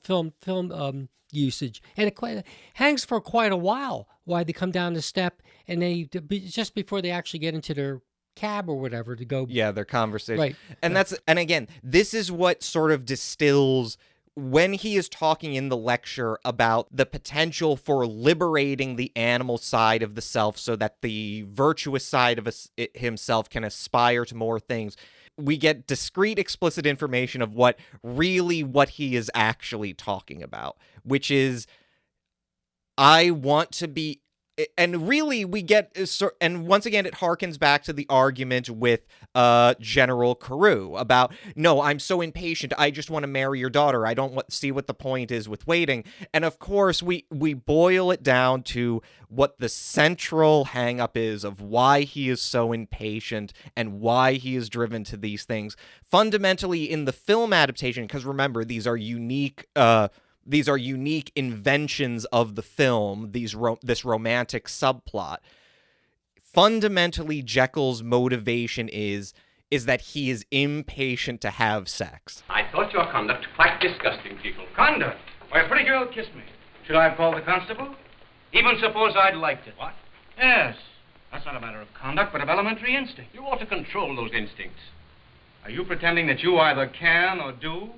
film usage, and it hangs for quite a while. Why they come down the step, and just before they actually get into their cab or whatever to go. Yeah, their conversation. Right, and again, this is what sort of distills. When he is talking in the lecture about the potential for liberating the animal side of the self so that the virtuous side of himself can aspire to more things, we get discrete, explicit information of what he is actually talking about, which is, I want to be. And really, we get, and once again, it harkens back to the argument with General Carew about, no, I'm so impatient, I just want to marry your daughter, I don't see what the point is with waiting. And of course, we boil it down to what the central hang-up is of why he is so impatient and why he is driven to these things. Fundamentally, in the film adaptation, because remember, these are unique inventions of the film, this romantic subplot. Fundamentally, Jekyll's motivation is that he is impatient to have sex. I thought your conduct quite disgusting, Jekyll. Conduct? Why, a pretty girl kissed me. Should I have called the constable? Even suppose I'd liked it. What? Yes. That's not a matter of conduct, but of elementary instinct. You ought to control those instincts. Are you pretending that you either can or do?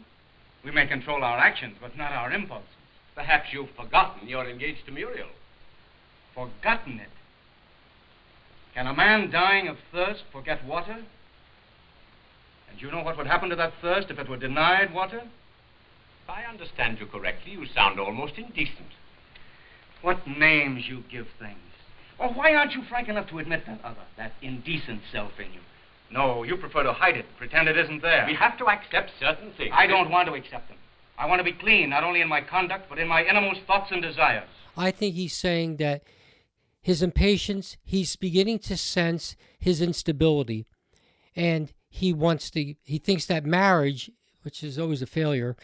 We may control our actions, but not our impulses. Perhaps you've forgotten you're engaged to Muriel. Forgotten it? Can a man dying of thirst forget water? And you know what would happen to that thirst if it were denied water? If I understand you correctly, you sound almost indecent. What names you give things. Or why aren't you frank enough to admit that indecent self in you? No, you prefer to hide it, pretend it isn't there. We have to accept certain things. I don't want to accept them. I want to be clean, not only in my conduct, but in my innermost thoughts and desires. I think he's saying that his impatience, he's beginning to sense his instability. And he thinks that marriage, which is always a failure,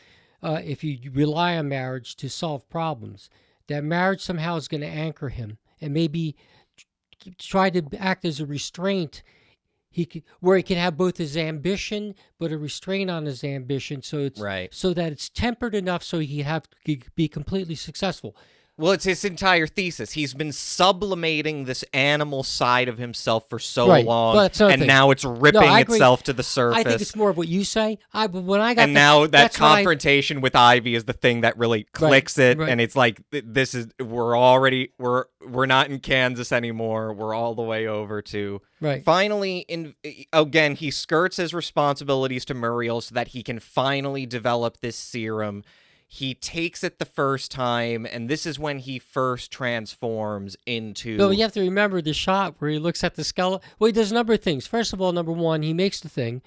if you rely on marriage to solve problems, that marriage somehow is going to anchor him and maybe try to act as a restraint. Where he can have both his ambition, but a restraint on his ambition, so it's right. So that it's tempered enough so he can be completely successful. Well, it's his entire thesis. He's been sublimating this animal side of himself for so long, and now it's ripping itself to the surface. I think it's more of what you say. Now that confrontation with Ivy is the thing that really clicks it, and it's like, we're not in Kansas anymore. We're all the way over to... Right. Finally, again, he skirts his responsibilities to Muriel so that he can finally develop this serum. He takes it the first time, and this is when he first transforms into... No, you have to remember the shot where he looks at the skeleton. Well, he does a number of things. First of all, number one, he makes the thing.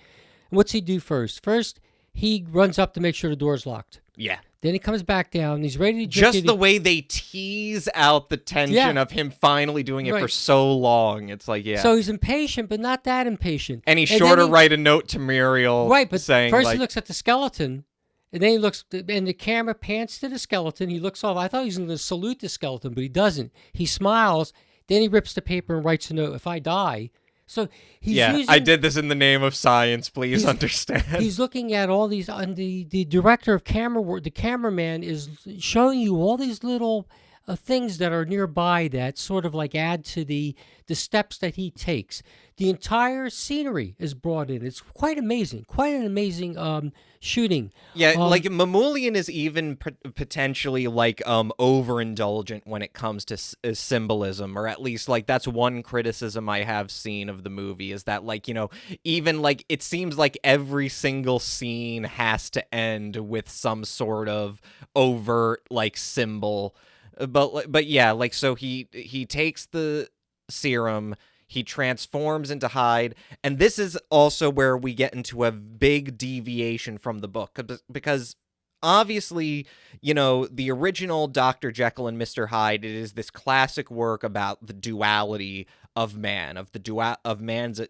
What's he do first? First, he runs up to make sure the door's locked. Yeah. Then he comes back down, and he's ready to... Just the way they tease out the tension of him finally doing it for so long. It's like, yeah. So he's impatient, but not that impatient. And he's sure to write a note to Muriel saying... First he looks at the skeleton... And then he looks, and the camera pans to the skeleton. He looks off. I thought he was going to salute the skeleton, but he doesn't. He smiles. Then he rips the paper and writes a note, "If I die." So he's using... I did this in the name of science. Please understand. He's looking at all these, and the director of camera work, the cameraman is showing you all these little things that are nearby that sort of like add to the steps that he takes. The entire scenery is brought in. It's quite amazing. Quite an amazing shooting. Yeah, like Mamoulian is even potentially like overindulgent when it comes to symbolism, or at least like that's one criticism I have seen of the movie, is that like, you know, even like it seems like every single scene has to end with some sort of overt like symbol. But yeah, like so he takes the serum, he transforms into Hyde, and this is also where we get into a big deviation from the book, because obviously, you know, the original Dr. Jekyll and Mr. Hyde, it is this classic work about the duality of man, of man's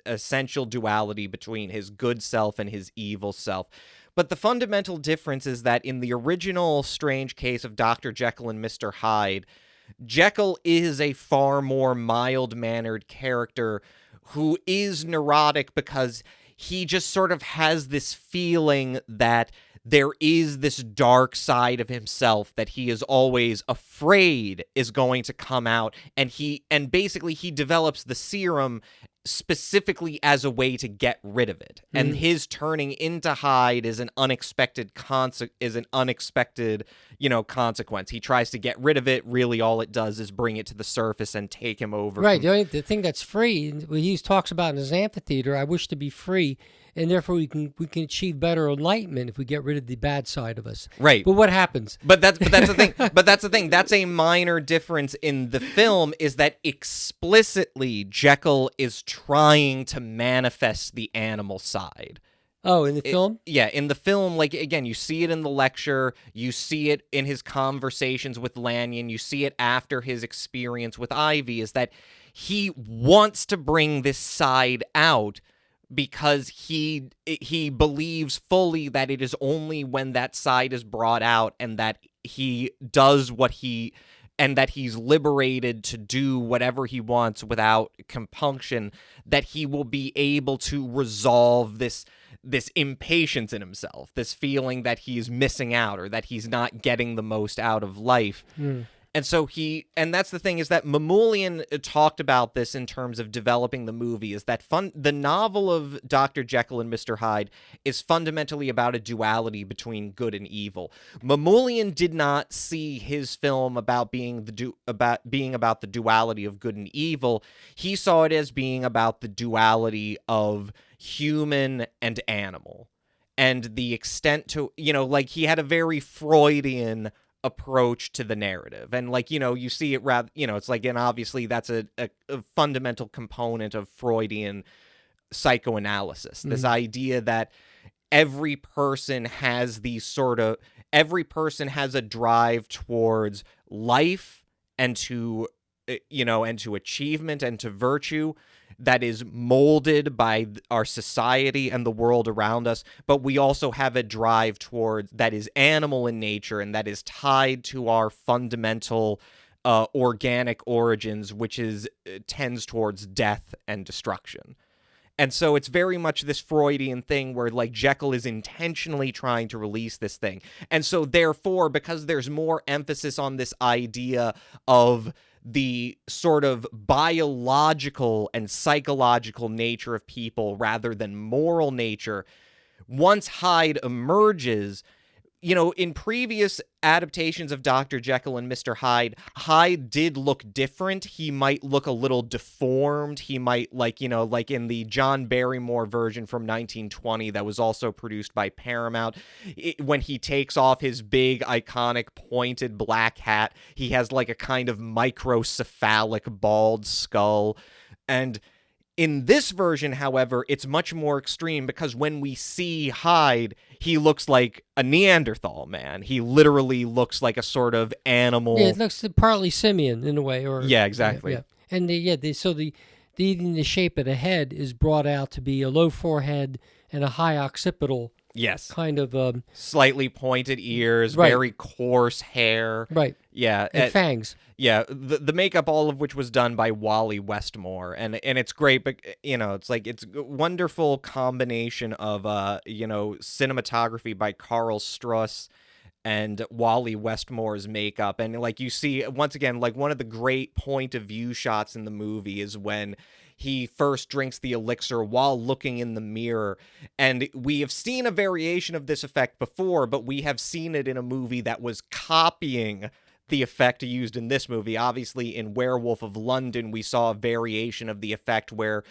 essential duality between his good self and his evil self. But the fundamental difference is that in the original Strange Case of Dr. Jekyll and Mr. Hyde, Jekyll is a far more mild-mannered character who is neurotic because he just sort of has this feeling that there is this dark side of himself that he is always afraid is going to come out, and basically he develops the serum specifically as a way to get rid of it. And his turning into Hyde is an unexpected you know, consequence. He tries to get rid of it. Really, all it does is bring it to the surface and take him over. Right. The thing that's free, what he talks about in his amphitheater, I wish to be free, and therefore we can achieve better enlightenment if we get rid of the bad side of us. Right. But what happens? But that's the thing. But that's the thing. That's a minor difference in the film, is that explicitly Jekyll is trying to manifest the animal side. Oh, in the film? Yeah, in the film, like, again, you see it in the lecture, you see it in his conversations with Lanyon, you see it after his experience with Ivy, is that he wants to bring this side out because he believes fully that it is only when that side is brought out and that he does and that he's liberated to do whatever he wants without compunction, that he will be able to resolve this impatience in himself, this feeling that he's missing out or that he's not getting the most out of life. And so and that's the thing, is that Mamoulian talked about this in terms of developing the movie, is that the novel of Dr. Jekyll and Mr. Hyde is fundamentally about a duality between good and evil. Mamoulian did not see his film about being about the duality of good and evil. He saw it as being about the duality of human and animal, and the extent to, you know, like, he had a very Freudian approach to the narrative, and like, you know, you see it rather, you know, it's like, and obviously that's a fundamental component of Freudian psychoanalysis, this idea that every person has a drive towards life and to, you know, and to achievement and to virtue that is molded by our society and the world around us, but we also have a drive towards that is animal in nature and that is tied to our fundamental organic origins, which tends towards death and destruction. And so it's very much this Freudian thing where, like, Jekyll is intentionally trying to release this thing. And so therefore, because there's more emphasis on this idea of the sort of biological and psychological nature of people rather than moral nature, once Hyde emerges, you know, in previous adaptations of Dr. Jekyll and Mr. Hyde, Hyde did look different. He might look a little deformed. He might, like, you know, like in the John Barrymore version from 1920 that was also produced by Paramount, when he takes off his big, iconic, pointed black hat, he has like a kind of microcephalic bald skull. And in this version, however, it's much more extreme, because when we see Hyde, he looks like a Neanderthal man. He literally looks like a sort of animal. Yeah, it looks partly simian in a way. Or yeah, exactly. Yeah. And even the shape of the head is brought out to be a low forehead and a high occipital. Yes. Kind of slightly pointed ears, right. Very coarse hair. Right. Yeah. And fangs. Yeah, the makeup, all of which was done by Wally Westmore, and it's great, but, you know, it's like, it's a wonderful combination of, you know, cinematography by Karl Struss and Wally Westmore's makeup. And like you see, once again, like one of the great point of view shots in the movie is when he first drinks the elixir while looking in the mirror. And we have seen a variation of this effect before, but we have seen it in a movie that was copying the effect used in this movie. Obviously, in Werewolf of London, we saw a variation of the effect where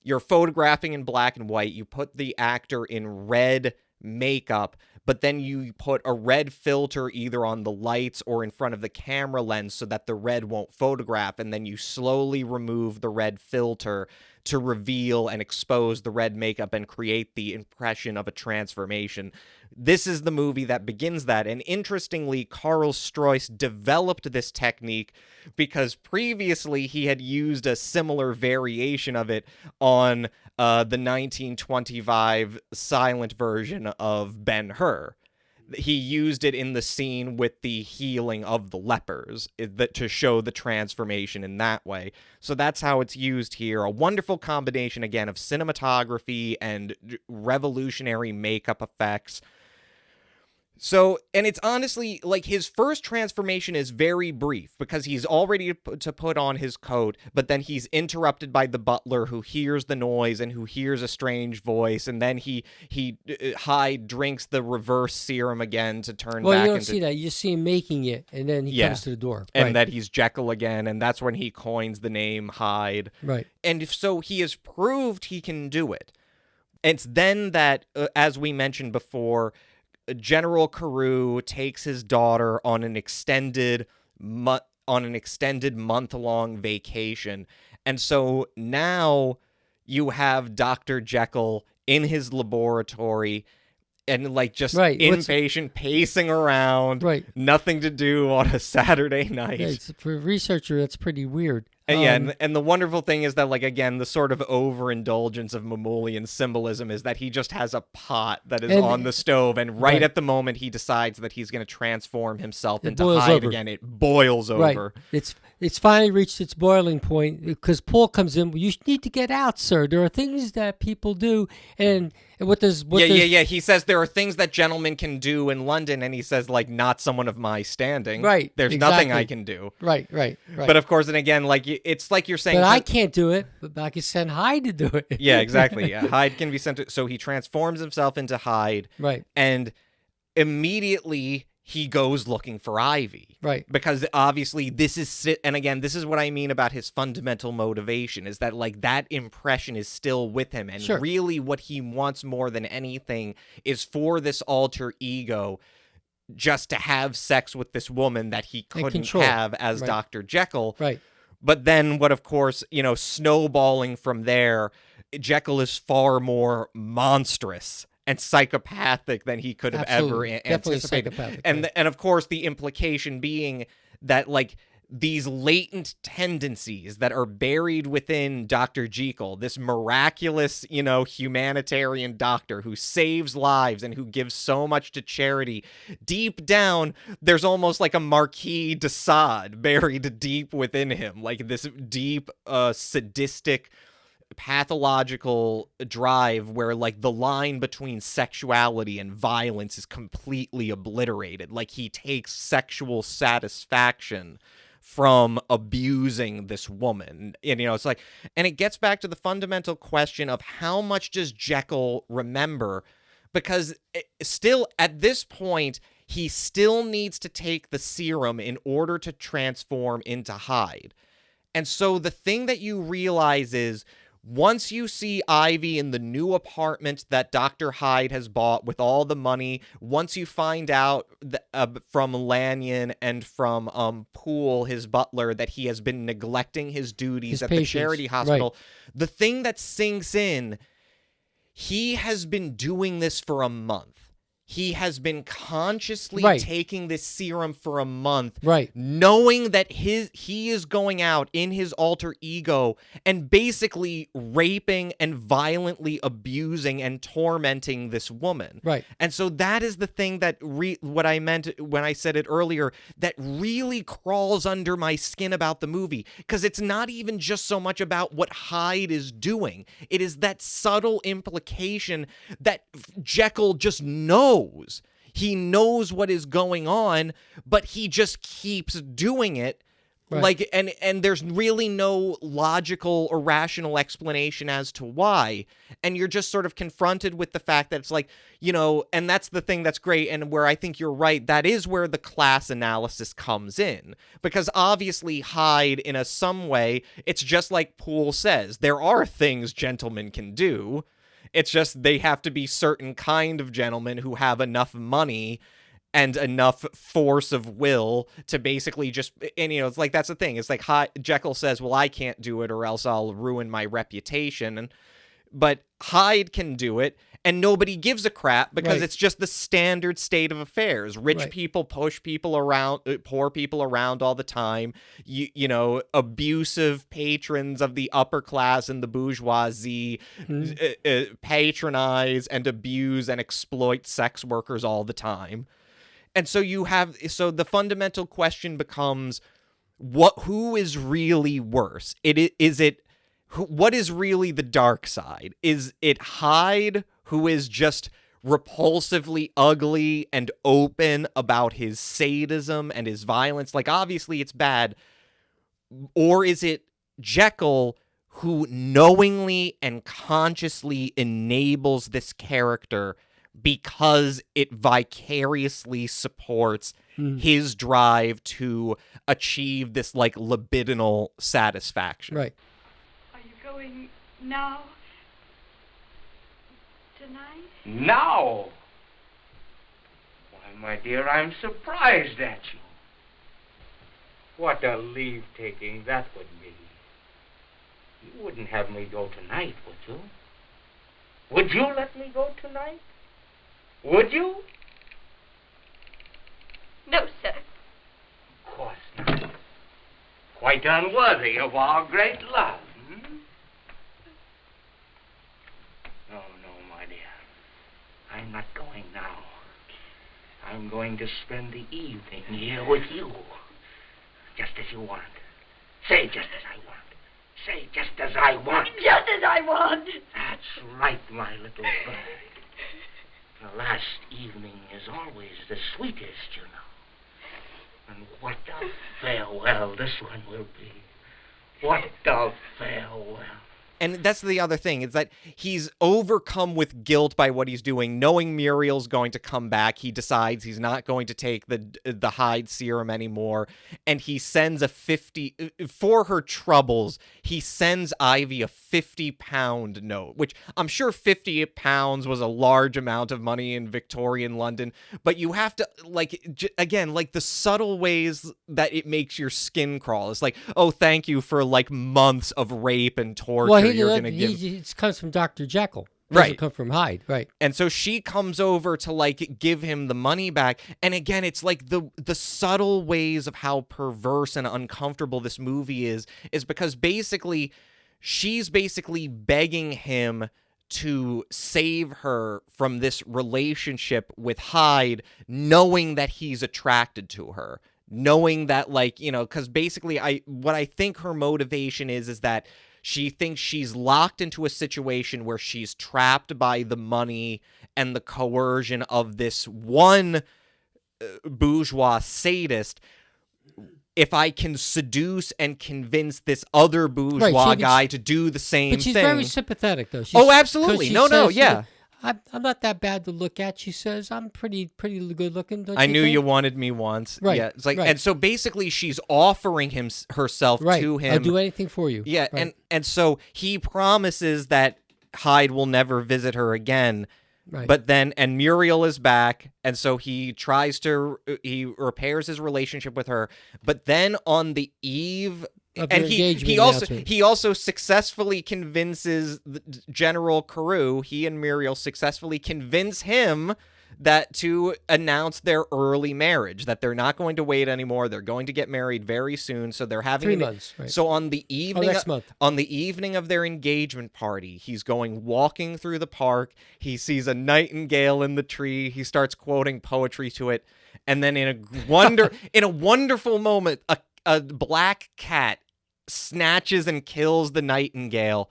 you're photographing in black and white, you put the actor in red makeup, but then you put a red filter either on the lights or in front of the camera lens so that the red won't photograph, and then you slowly remove the red filter to reveal and expose the red makeup and create the impression of a transformation. This is the movie that begins that, and interestingly, Karl Streuss developed this technique because previously he had used a similar variation of it on the 1925 silent version of Ben-Hur. He used it in the scene with the healing of the lepers to show the transformation in that way. So that's how it's used here. A wonderful combination, again, of cinematography and revolutionary makeup effects. So, and it's honestly, like, his first transformation is very brief because he's all ready to put on his coat, but then he's interrupted by the butler who hears the noise and who hears a strange voice, and then Hyde drinks the reverse serum again to turn back into... Well, you don't see that. You just see him making it, and then he comes to the door. And that he's Jekyll again, and that's when he coins the name Hyde. Right. And so he has proved he can do it. It's then that, as we mentioned before, General Carew takes his daughter on an extended month-long vacation. And so now you have Dr. Jekyll in his laboratory and like just impatient, pacing around, nothing to do on a Saturday night. Yeah, for a researcher, that's pretty weird. And the wonderful thing is that, like, again, the sort of overindulgence of Mamoulian symbolism is that he just has a pot that is on the stove, and right at the moment he decides that he's going to transform himself into Hyde again, it boils over. Right. It's finally reached its boiling point because Paul comes in. You need to get out, sir. There are things that people do, and what does He says there are things that gentlemen can do in London, and he says, like, not someone of my standing. Right. There's nothing I can do. Right. But of course, and again, like, it's like you're saying. But I can't do it. But I can send Hyde to do it. Yeah, exactly. Hyde can be sent to. So he transforms himself into Hyde. Right. And immediately he goes looking for Ivy. Right. Because obviously this is, and again, this is what I mean about his fundamental motivation, is that, like, that impression is still with him. And really what he wants more than anything is for this alter ego just to have sex with this woman that he couldn't have as Dr. Jekyll. Right. But then what, of course, snowballing from there, Jekyll is far more monstrous and psychopathic than he could have ever anticipated. And of course, the implication being that, like, these latent tendencies that are buried within Dr. Jekyll, this miraculous, humanitarian doctor who saves lives and who gives so much to charity, deep down, there's almost like a Marquis de Sade buried deep within him, like this deep, sadistic, pathological drive where, like, the line between sexuality and violence is completely obliterated. Like, he takes sexual satisfaction from abusing this woman. And, it's like, and it gets back to the fundamental question of how much does Jekyll remember? Because still, at this point, he still needs to take the serum in order to transform into Hyde. And so the thing that you realize is, once you see Ivy in the new apartment that Dr. Hyde has bought with all the money, once you find out from Lanyon and from Poole, his butler, that he has been neglecting his duties at the charity hospital, the thing that sinks in, he has been doing this for a month. He has been consciously taking this serum for a month, knowing that he is going out in his alter ego and basically raping and violently abusing and tormenting this woman. Right. And so that is the thing that what I meant when I said it earlier, that really crawls under my skin about the movie, because it's not even just so much about what Hyde is doing. It is that subtle implication that Jekyll just knows. he knows what is going on, but he just keeps doing it. Right. Like, and there's really no logical or rational explanation as to why. And you're just sort of confronted with the fact that it's like, you know, and that's the thing that's great. And where I think you're right, that is where the class analysis comes in. Because obviously Hyde, in some way, it's just like Poole says, there are things gentlemen can do. It's just they have to be certain kind of gentlemen who have enough money and enough force of will to basically just, and you know, it's like, that's the thing. It's like Jekyll says, well, I can't do it or else I'll ruin my reputation. But Hyde can do it, and nobody gives a crap because it's just the standard state of affairs. Rich people push people around, poor people around all the time. You know, abusive patrons of the upper class and the bourgeoisie patronize and abuse and exploit sex workers all the time. And so so the fundamental question becomes, who is really worse? What is really the dark side? Is it Hyde, who is just repulsively ugly and open about his sadism and his violence? Like, obviously it's bad. Or is it Jekyll, who knowingly and consciously enables this character because it vicariously supports his drive to achieve this, like, libidinal satisfaction? Right. Are you going now? Tonight? Now? Why, my dear, I'm surprised at you. What a leave-taking that would be. You wouldn't have me go tonight, would you? Would you let me go tonight? Would you? No, sir. Of course not. Quite unworthy of our great love. No, my dear. I'm not going now. I'm going to spend the evening here with you. Just as you want. Say just as I want. Say just as I want. Just as I want. That's right, my little bird. The last evening is always the sweetest, you know. And what a farewell this one will be. What a farewell. And that's the other thing, is that he's overcome with guilt by what he's doing. Knowing Muriel's going to come back, he decides he's not going to take the Hyde serum anymore, and he sends for her troubles, he sends Ivy a £50 note, which I'm sure £50 was a large amount of money in Victorian London, but you have to, like, again, like, the subtle ways that it makes your skin crawl. It's like, oh, thank you for, like, months of rape and torture. Well, it comes from Dr. Jekyll. It Right. doesn't come from Hyde, right. And so she comes over to, like, give him the money back. And again, it's like the subtle ways of how perverse and uncomfortable this movie is because basically she's basically begging him to save her from this relationship with Hyde, knowing that he's attracted to her. Knowing that, like, you know, because basically what I think her motivation is that she thinks she's locked into a situation where she's trapped by the money and the coercion of this one bourgeois sadist. If I can seduce and convince this other bourgeois guy to do the same thing. But she's very sympathetic, though. Absolutely. Yeah. I'm not that bad to look at, she says. I'm pretty good looking, don't I you knew think? you wanted me once. Right. Yeah. It's like, right. And so basically she's offering herself to him. I'll do anything for you. Yeah. Right. And so he promises that Hyde will never visit her again. Right. But then, and Muriel is back, and so he repairs his relationship with her. But then on the eve, and he also successfully convinces General Carew, he and Muriel successfully convince him that to announce their early marriage, that they're not going to wait anymore. They're going to get married very soon. So they're having 3 months. Right. So on the evening, next month. On the evening of their engagement party, he's walking through the park. He sees a nightingale in the tree. He starts quoting poetry to it, and then in a wonderful moment, a black cat snatches and kills the nightingale,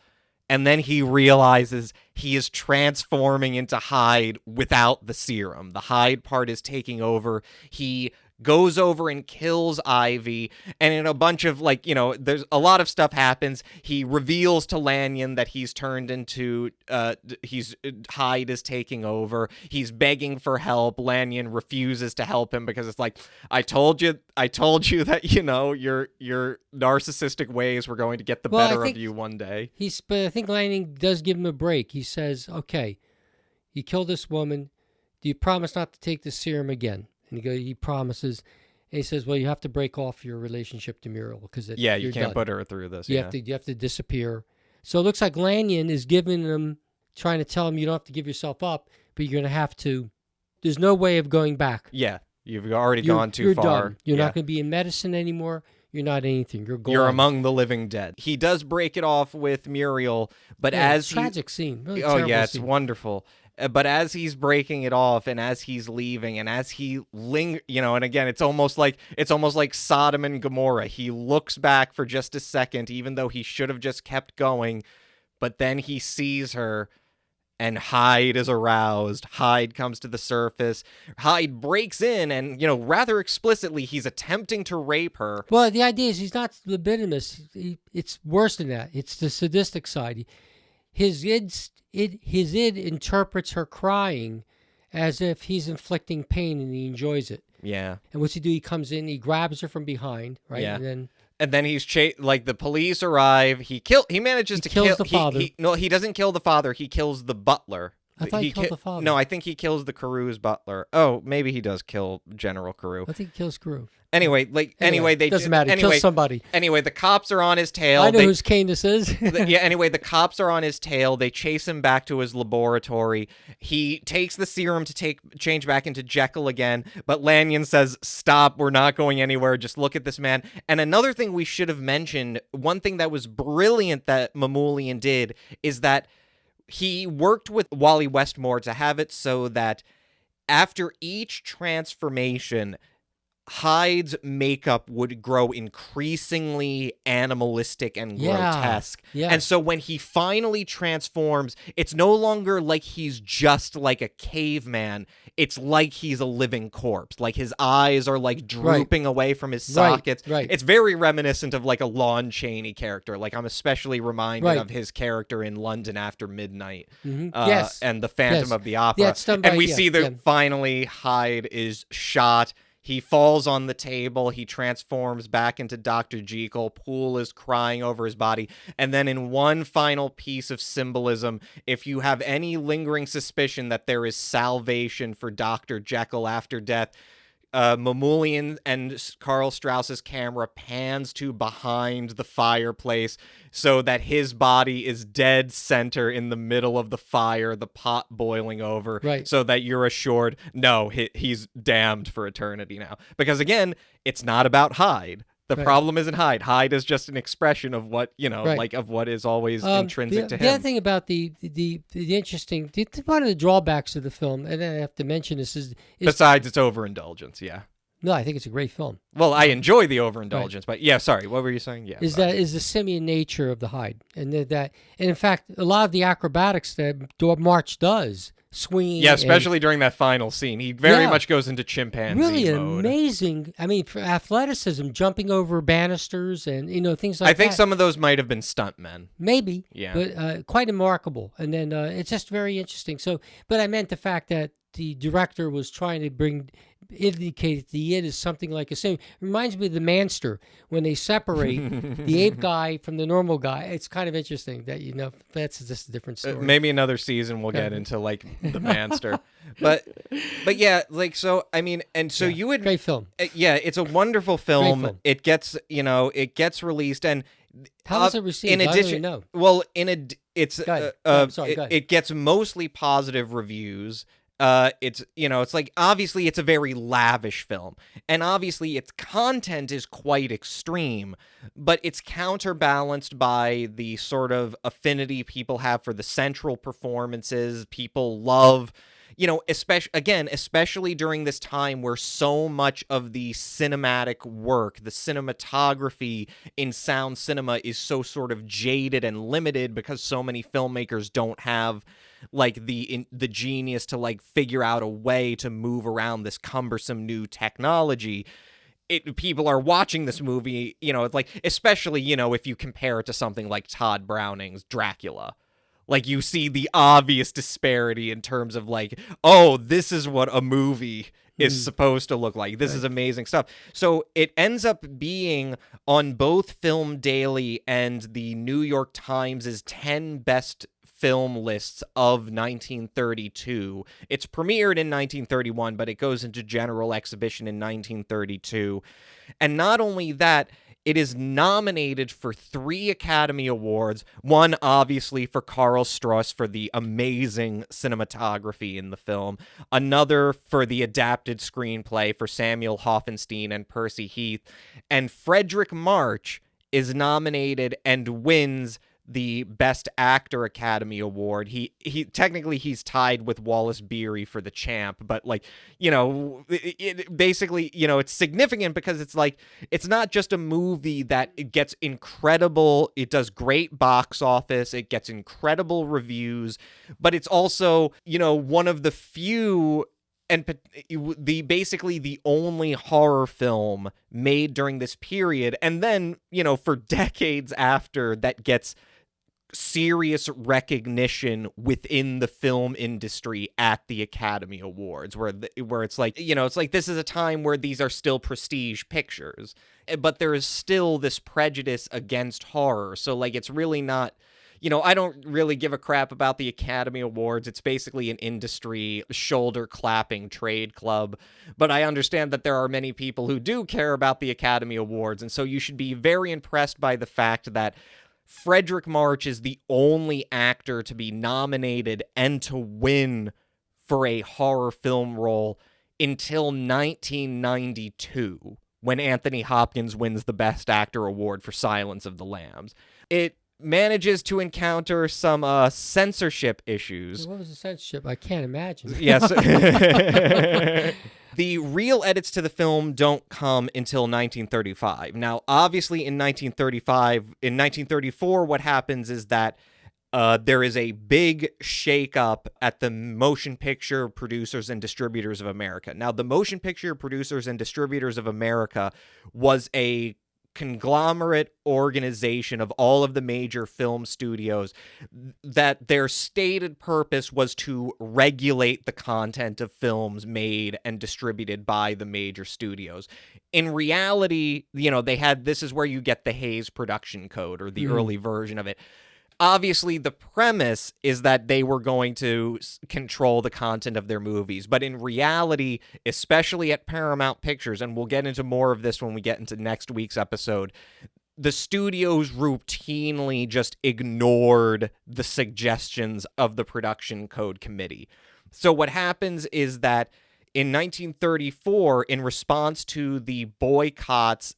and then he realizes he is transforming into Hyde without the serum. The Hyde part is taking over. He goes over and kills Ivy, and in a bunch of, like, you know, there's a lot of stuff happens. He reveals to Lanyon that he's turned into, Hyde is taking over. He's begging for help. Lanyon refuses to help him because it's like, I told you that, you know, your narcissistic ways were going to get the better of you one day. But I think Lanyon does give him a break. He says, okay, you killed this woman. Do you promise not to take the serum again? And he promises, and he says, well, you have to break off your relationship to Muriel because you can't done. Put her through this. You have to disappear. So it looks like Lanyon is giving him, trying to tell him you don't have to give yourself up, but you're going to have to. There's no way of going back. Yeah, you've already gone too far. Done. You're not going to be in medicine anymore. You're not anything. You're gone. You're among the living dead. He does break it off with Muriel, but it's a tragic scene. Really it's scene. Wonderful. But as he's breaking it off, and as he's leaving, and as he and again, it's almost like Sodom and Gomorrah. He looks back for just a second, even though he should have just kept going. But then he sees her, and Hyde is aroused. Hyde comes to the surface. Hyde breaks in, and rather explicitly, he's attempting to rape her. Well, the idea is he's not libidinous. It's worse than that. It's the sadistic side. His id interprets her crying as if he's inflicting pain, and he enjoys it. Yeah. And what's he do? He comes in, he grabs her from behind, right? Yeah. And then he's the police arrive. He manages to kill the father. He doesn't kill the father. He kills the butler. I thought he killed the father. No, I think he kills the Carew's butler. Oh, maybe he does kill General Carew. I think he kills Carew. Anyway, they doesn't matter. He kills somebody. Anyway, the cops are on his tail. I know whose cane this is. Anyway, the cops are on his tail. They chase him back to his laboratory. He takes the serum to change back into Jekyll again, but Lanyon says, "Stop! We're not going anywhere. Just look at this man." And another thing we should have mentioned, one thing that was brilliant that Mamoulian did, is that he worked with Wally Westmore to have it so that after each transformation, Hyde's makeup would grow increasingly animalistic and grotesque. Yeah. And so when he finally transforms, it's no longer like he's just like a caveman. It's like he's a living corpse. Like his eyes are like drooping away from his sockets. Right. It's very reminiscent of like a Lon Chaney character. Like I'm especially reminded of his character in London After Midnight. Mm-hmm. And The Phantom of the Opera. And we see that finally Hyde is shot. He falls on the table. He transforms back into Dr. Jekyll. Poole is crying over his body. And then in one final piece of symbolism, if you have any lingering suspicion that there is salvation for Dr. Jekyll after death, Mamoulian and Carl Strauss's camera pans to behind the fireplace so that his body is dead center in the middle of the fire, the pot boiling over, so that you're assured, no, he's damned for eternity now. Because again, it's not about Hyde. The problem isn't Hyde. Hyde is just an expression of what, like of what is always intrinsic to him. The other thing about the interesting, one of the drawbacks of the film, and I have to mention this, is besides its overindulgence, No, I think it's a great film. Well, I enjoy the overindulgence, but sorry, what were you saying? Yeah, is the simian nature of the Hyde, and and in fact, a lot of the acrobatics that March does. Swinging. Yeah, especially during that final scene. He very much goes into chimpanzee mode. Amazing. I mean, for athleticism, jumping over banisters and, things like that. I think some of those might have been stuntmen. Maybe. Yeah. But quite remarkable. And then it's just very interesting. So, but I meant the fact that the director was trying to indicate the id is something like a same. Reminds me of the Manster when they separate the ape guy from the normal guy. It's kind of interesting that that's just a different story. Maybe another season we'll get into like the Manster, but yeah, like so. I mean, and so you would great film. It's a wonderful film. Great film. It gets it gets released and. How was it received? In addition, I don't even know. Well, Go ahead. It gets mostly positive reviews. It's like obviously it's a very lavish film, and obviously its content is quite extreme, but it's counterbalanced by the sort of affinity people have for the central performances. People love, especially during this time where so much of the cinematic work, the cinematography in sound cinema is so sort of jaded and limited because so many filmmakers don't have like the genius to like figure out a way to move around this cumbersome new technology. People are watching this movie, it's like, especially, if you compare it to something like Todd Browning's Dracula. Like, you see the obvious disparity in terms of like, oh, this is what a movie is supposed to look like. This is amazing stuff. So it ends up being on both Film Daily and the New York Times' 10 best film lists of 1932. It's premiered in 1931, but it goes into general exhibition in 1932. And not only that, it is nominated for 3 Academy Awards, one obviously for Karl Strauss for the amazing cinematography in the film, another for the adapted screenplay for Samuel Hoffenstein and Percy Heath, and Frederick March is nominated and wins the Best Actor Academy Award. He technically he's tied with Wallace Beery for the Champ, but like, basically, it's significant because it's like, it's not just a movie that it gets incredible, it does great box office, it gets incredible reviews, but it's also, one of the few and basically the only horror film made during this period, and then, for decades after, that gets serious recognition within the film industry at the Academy Awards, where it's like, it's like, this is a time where these are still prestige pictures, but there is still this prejudice against horror. So like, it's really not, I don't really give a crap about the Academy Awards. It's basically an industry shoulder-clapping trade club. But I understand that there are many people who do care about the Academy Awards, and so you should be very impressed by the fact that Frederick March is the only actor to be nominated and to win for a horror film role until 1992, when Anthony Hopkins wins the Best Actor Award for Silence of the Lambs. It manages to encounter some censorship issues. What was the censorship? I can't imagine. Yes. The real edits to the film don't come until 1935. Now, obviously, in 1934, what happens is that there is a big shakeup at the Motion Picture Producers and Distributors of America. Now, the Motion Picture Producers and Distributors of America was a conglomerate organization of all of the major film studios that their stated purpose was to regulate the content of films made and distributed by the major studios. In reality, this is where you get the Hays Production Code, or the early version of it. Obviously, the premise is that they were going to control the content of their movies. But in reality, especially at Paramount Pictures, and we'll get into more of this when we get into next week's episode, the studios routinely just ignored the suggestions of the Production Code Committee. So what happens is that in 1934, in response to the boycotts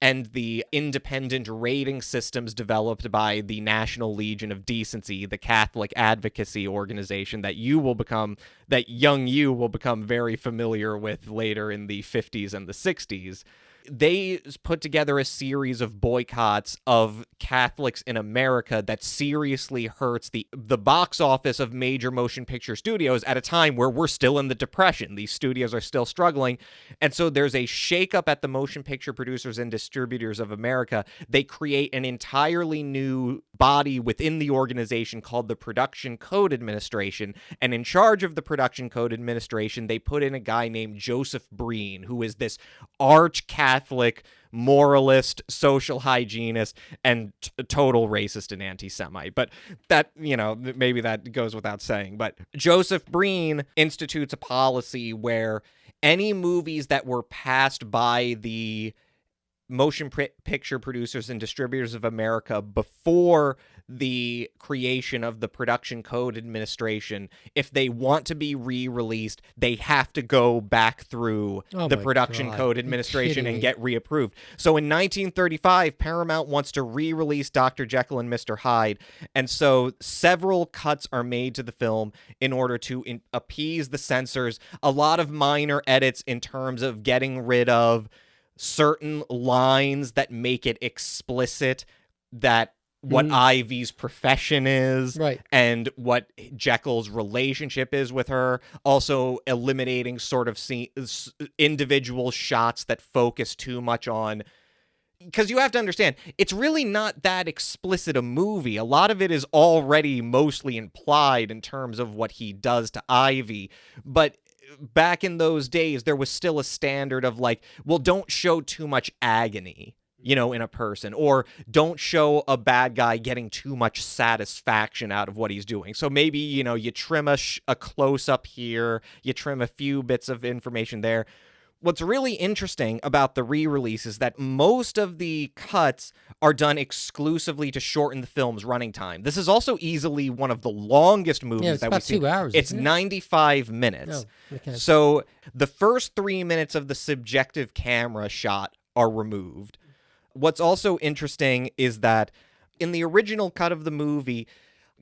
and the independent rating systems developed by the National Legion of Decency, the Catholic advocacy organization that young you will become very familiar with later in the 50s and the 60s. They put together a series of boycotts of Catholics in America that seriously hurts the box office of major motion picture studios at a time where we're still in the Depression. These studios are still struggling. And so there's a shakeup at the Motion Picture Producers and Distributors of America. They create an entirely new body within the organization called the Production Code Administration. And in charge of the Production Code Administration, they put in a guy named Joseph Breen, who is this arch Catholic, moralist, social hygienist, and total racist and anti-Semite. But that, maybe that goes without saying. But Joseph Breen institutes a policy where any movies that were passed by the Motion Picture Producers and Distributors of America before the creation of the Production Code Administration, if they want to be re-released, they have to go back through the Production Code Administration and get reapproved. So in 1935, Paramount wants to re-release Dr. Jekyll and Mr. Hyde, and so several cuts are made to the film in order to appease the censors. A lot of minor edits in terms of getting rid of certain lines that make it explicit that what Ivy's profession is, Right. and what Jekyll's relationship is with her. Also eliminating sort of individual shots that focus too much on... Because you have to understand, it's really not that explicit a movie. A lot of it is already mostly implied in terms of what he does to Ivy. But back in those days, there was still a standard of like, well, don't show too much agony, you know, in a person, or don't show a bad guy getting too much satisfaction out of what he's doing. So maybe, you know, you trim a close-up here, you trim a few bits of information there. What's really interesting about the re-release is that most of the cuts are done exclusively to shorten the film's running time. This is also easily one of the longest movies that we've seen. It's about 2 hours. It's 95 minutes. Oh, okay. So the first 3 minutes of the subjective camera shot are removed. What's also interesting is that in the original cut of the movie,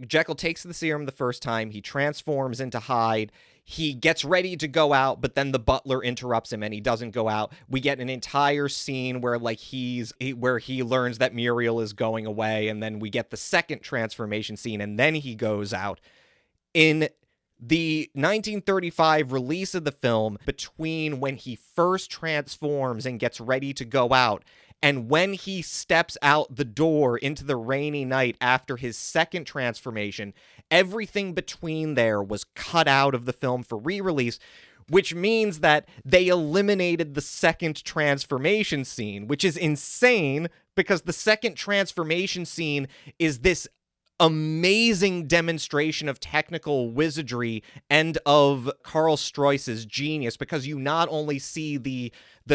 Jekyll takes the serum the first time, he transforms into Hyde, he gets ready to go out, but then the butler interrupts him and he doesn't go out. We get an entire scene where like where he learns that Muriel is going away, and then we get the second transformation scene, and then he goes out. In the 1935 release of the film, between when he first transforms and gets ready to go out and when he steps out the door into the rainy night after his second transformation, everything between there was cut out of the film for re-release, which means that they eliminated the second transformation scene, which is insane because the second transformation scene is this amazing demonstration of technical wizardry and of Karl Stroiss's genius, because you not only see the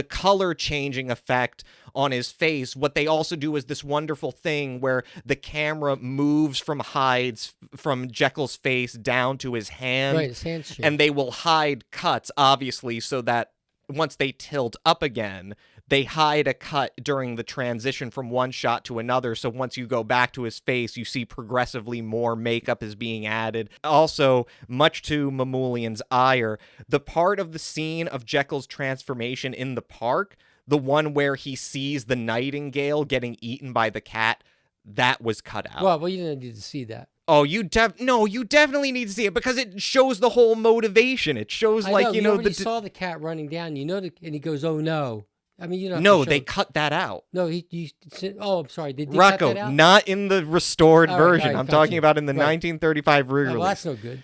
color changing effect on his face, what they also do is this wonderful thing where the camera moves from Jekyll's face down to his hand. Right, his hand's changed. And they will hide cuts, obviously, so that once they tilt up again, they hide a cut during the transition from one shot to another, so once you go back to his face, you see progressively more makeup is being added. Also, much to Mamoulian's ire, the part of the scene of Jekyll's transformation in the park, the one where he sees the nightingale getting eaten by the cat, that was cut out. Well, you didn't need to see that. Oh, you definitely need to see it because it shows the whole motivation. It shows you already saw the cat running down. And he goes, "Oh no." I mean, No, they cut that out. No, I'm sorry. Did they Rocco, cut that out? not in the restored version. Right, I'm talking about in the 1935 re-release. Oh, well, that's no good.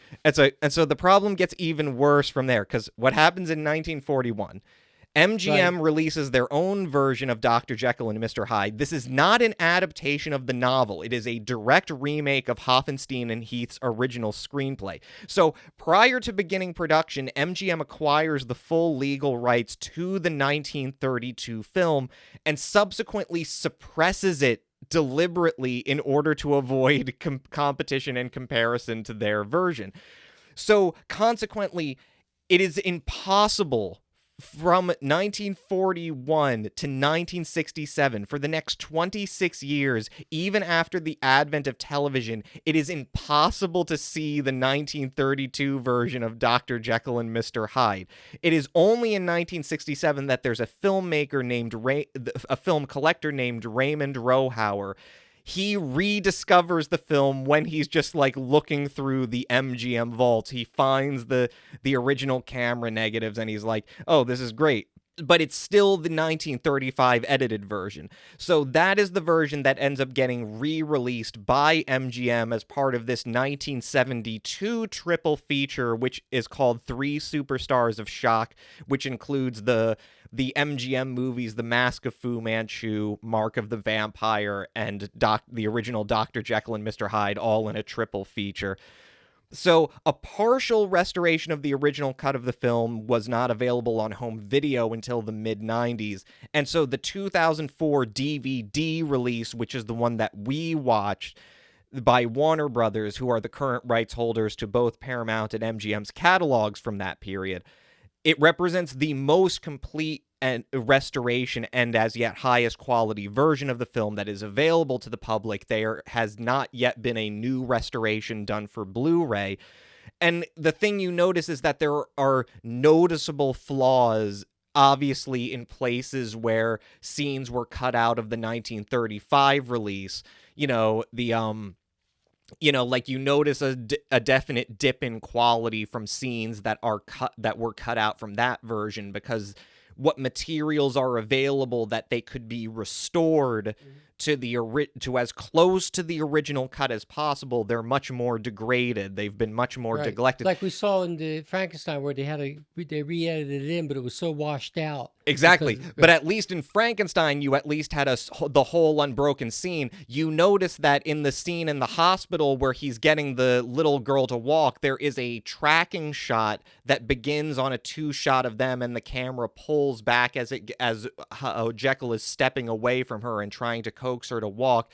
And so the problem gets even worse from there, because what happens in 1941, MGM releases their own version of Dr. Jekyll and Mr. Hyde. This is not an adaptation of the novel. It is a direct remake of Hoffenstein and Heath's original screenplay. So prior to beginning production, MGM acquires the full legal rights to the 1932 film and subsequently suppresses it deliberately in order to avoid competition and comparison to their version. So consequently, it is impossible from 1941 to 1967, for the next 26 years, even after the advent of television, it is impossible to see the 1932 version of Dr. Jekyll and Mr. Hyde. It is only in 1967 that there's a filmmaker named a film collector named Raymond Rohauer. He rediscovers the film when he's just like looking through the MGM vaults. He finds the original camera negatives and he's like, oh, this is great. But it's still the 1935 edited version. So that is the version that ends up getting re-released by MGM as part of this 1972 triple feature, which is called Three Superstars of Shock, which includes the MGM movies The Mask of Fu Manchu, Mark of the Vampire, and the original Dr. Jekyll and Mr. Hyde, all in a triple feature. So a partial restoration of the original cut of the film was not available on home video until the mid-90s. And so the 2004 DVD release, which is the one that we watched, by Warner Brothers, who are the current rights holders to both Paramount and MGM's catalogs from that period, it represents the most complete and restoration and as yet highest quality version of the film that is available to the public. There has not yet been a new restoration done for Blu-ray. And the thing you notice is that there are noticeable flaws, obviously, in places where scenes were cut out of the 1935 release. like you notice a definite dip in quality from scenes that were cut out from that version, because what materials are available that they could be restored to as close to the original cut as possible, they're much more degraded. They've been much more neglected. Like we saw in the Frankenstein, where they re-edited it in, but it was so washed out. Exactly. But at least in Frankenstein, you at least had the whole unbroken scene. You notice that in the scene in the hospital where he's getting the little girl to walk, there is a tracking shot that begins on a 2-shot of them, and the camera pulls back as Jekyll is stepping away from her and trying to coax her to walk.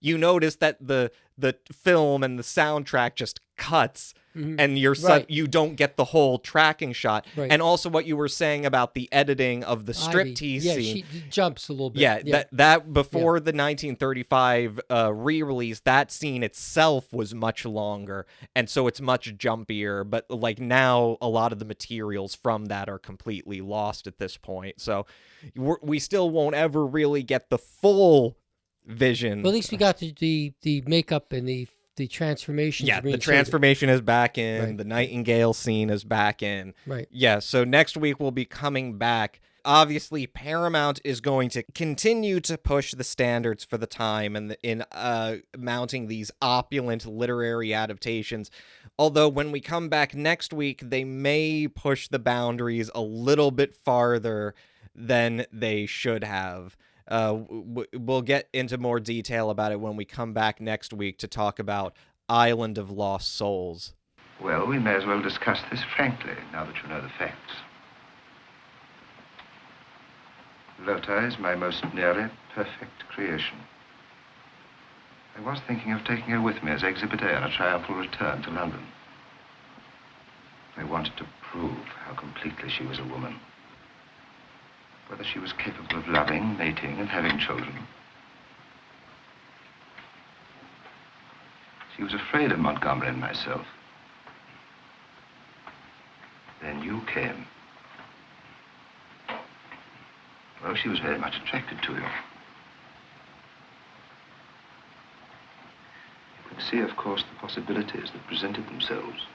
You notice that the film and the soundtrack just cuts, and you don't get the whole tracking shot. Right. And also what you were saying about the editing of the striptease scene. She jumps a little bit. Yeah, that before the 1935 re-release, that scene itself was much longer, and so it's much jumpier. But like now, a lot of the materials from that are completely lost at this point. So we still won't ever really get the full vision. Well, at least we got the makeup and the transformation. Yeah, the transformation is back in. Right. The Nightingale scene is back in. Right. Yeah, so next week we'll be coming back. Obviously, Paramount is going to continue to push the standards for the time and in mounting these opulent literary adaptations. Although when we come back next week, they may push the boundaries a little bit farther than they should have. We'll get into more detail about it when we come back next week to talk about Island of Lost Souls. Well, we may as well discuss this frankly, now that you know the facts. Lota is my most nearly perfect creation. I was thinking of taking her with me as Exhibit A on a triumphal return to London. I wanted to prove how completely she was a woman. Whether she was capable of loving, mating, and having children. She was afraid of Montgomery and myself. Then you came. Well, she was very much attracted to you. You could see, of course, the possibilities that presented themselves.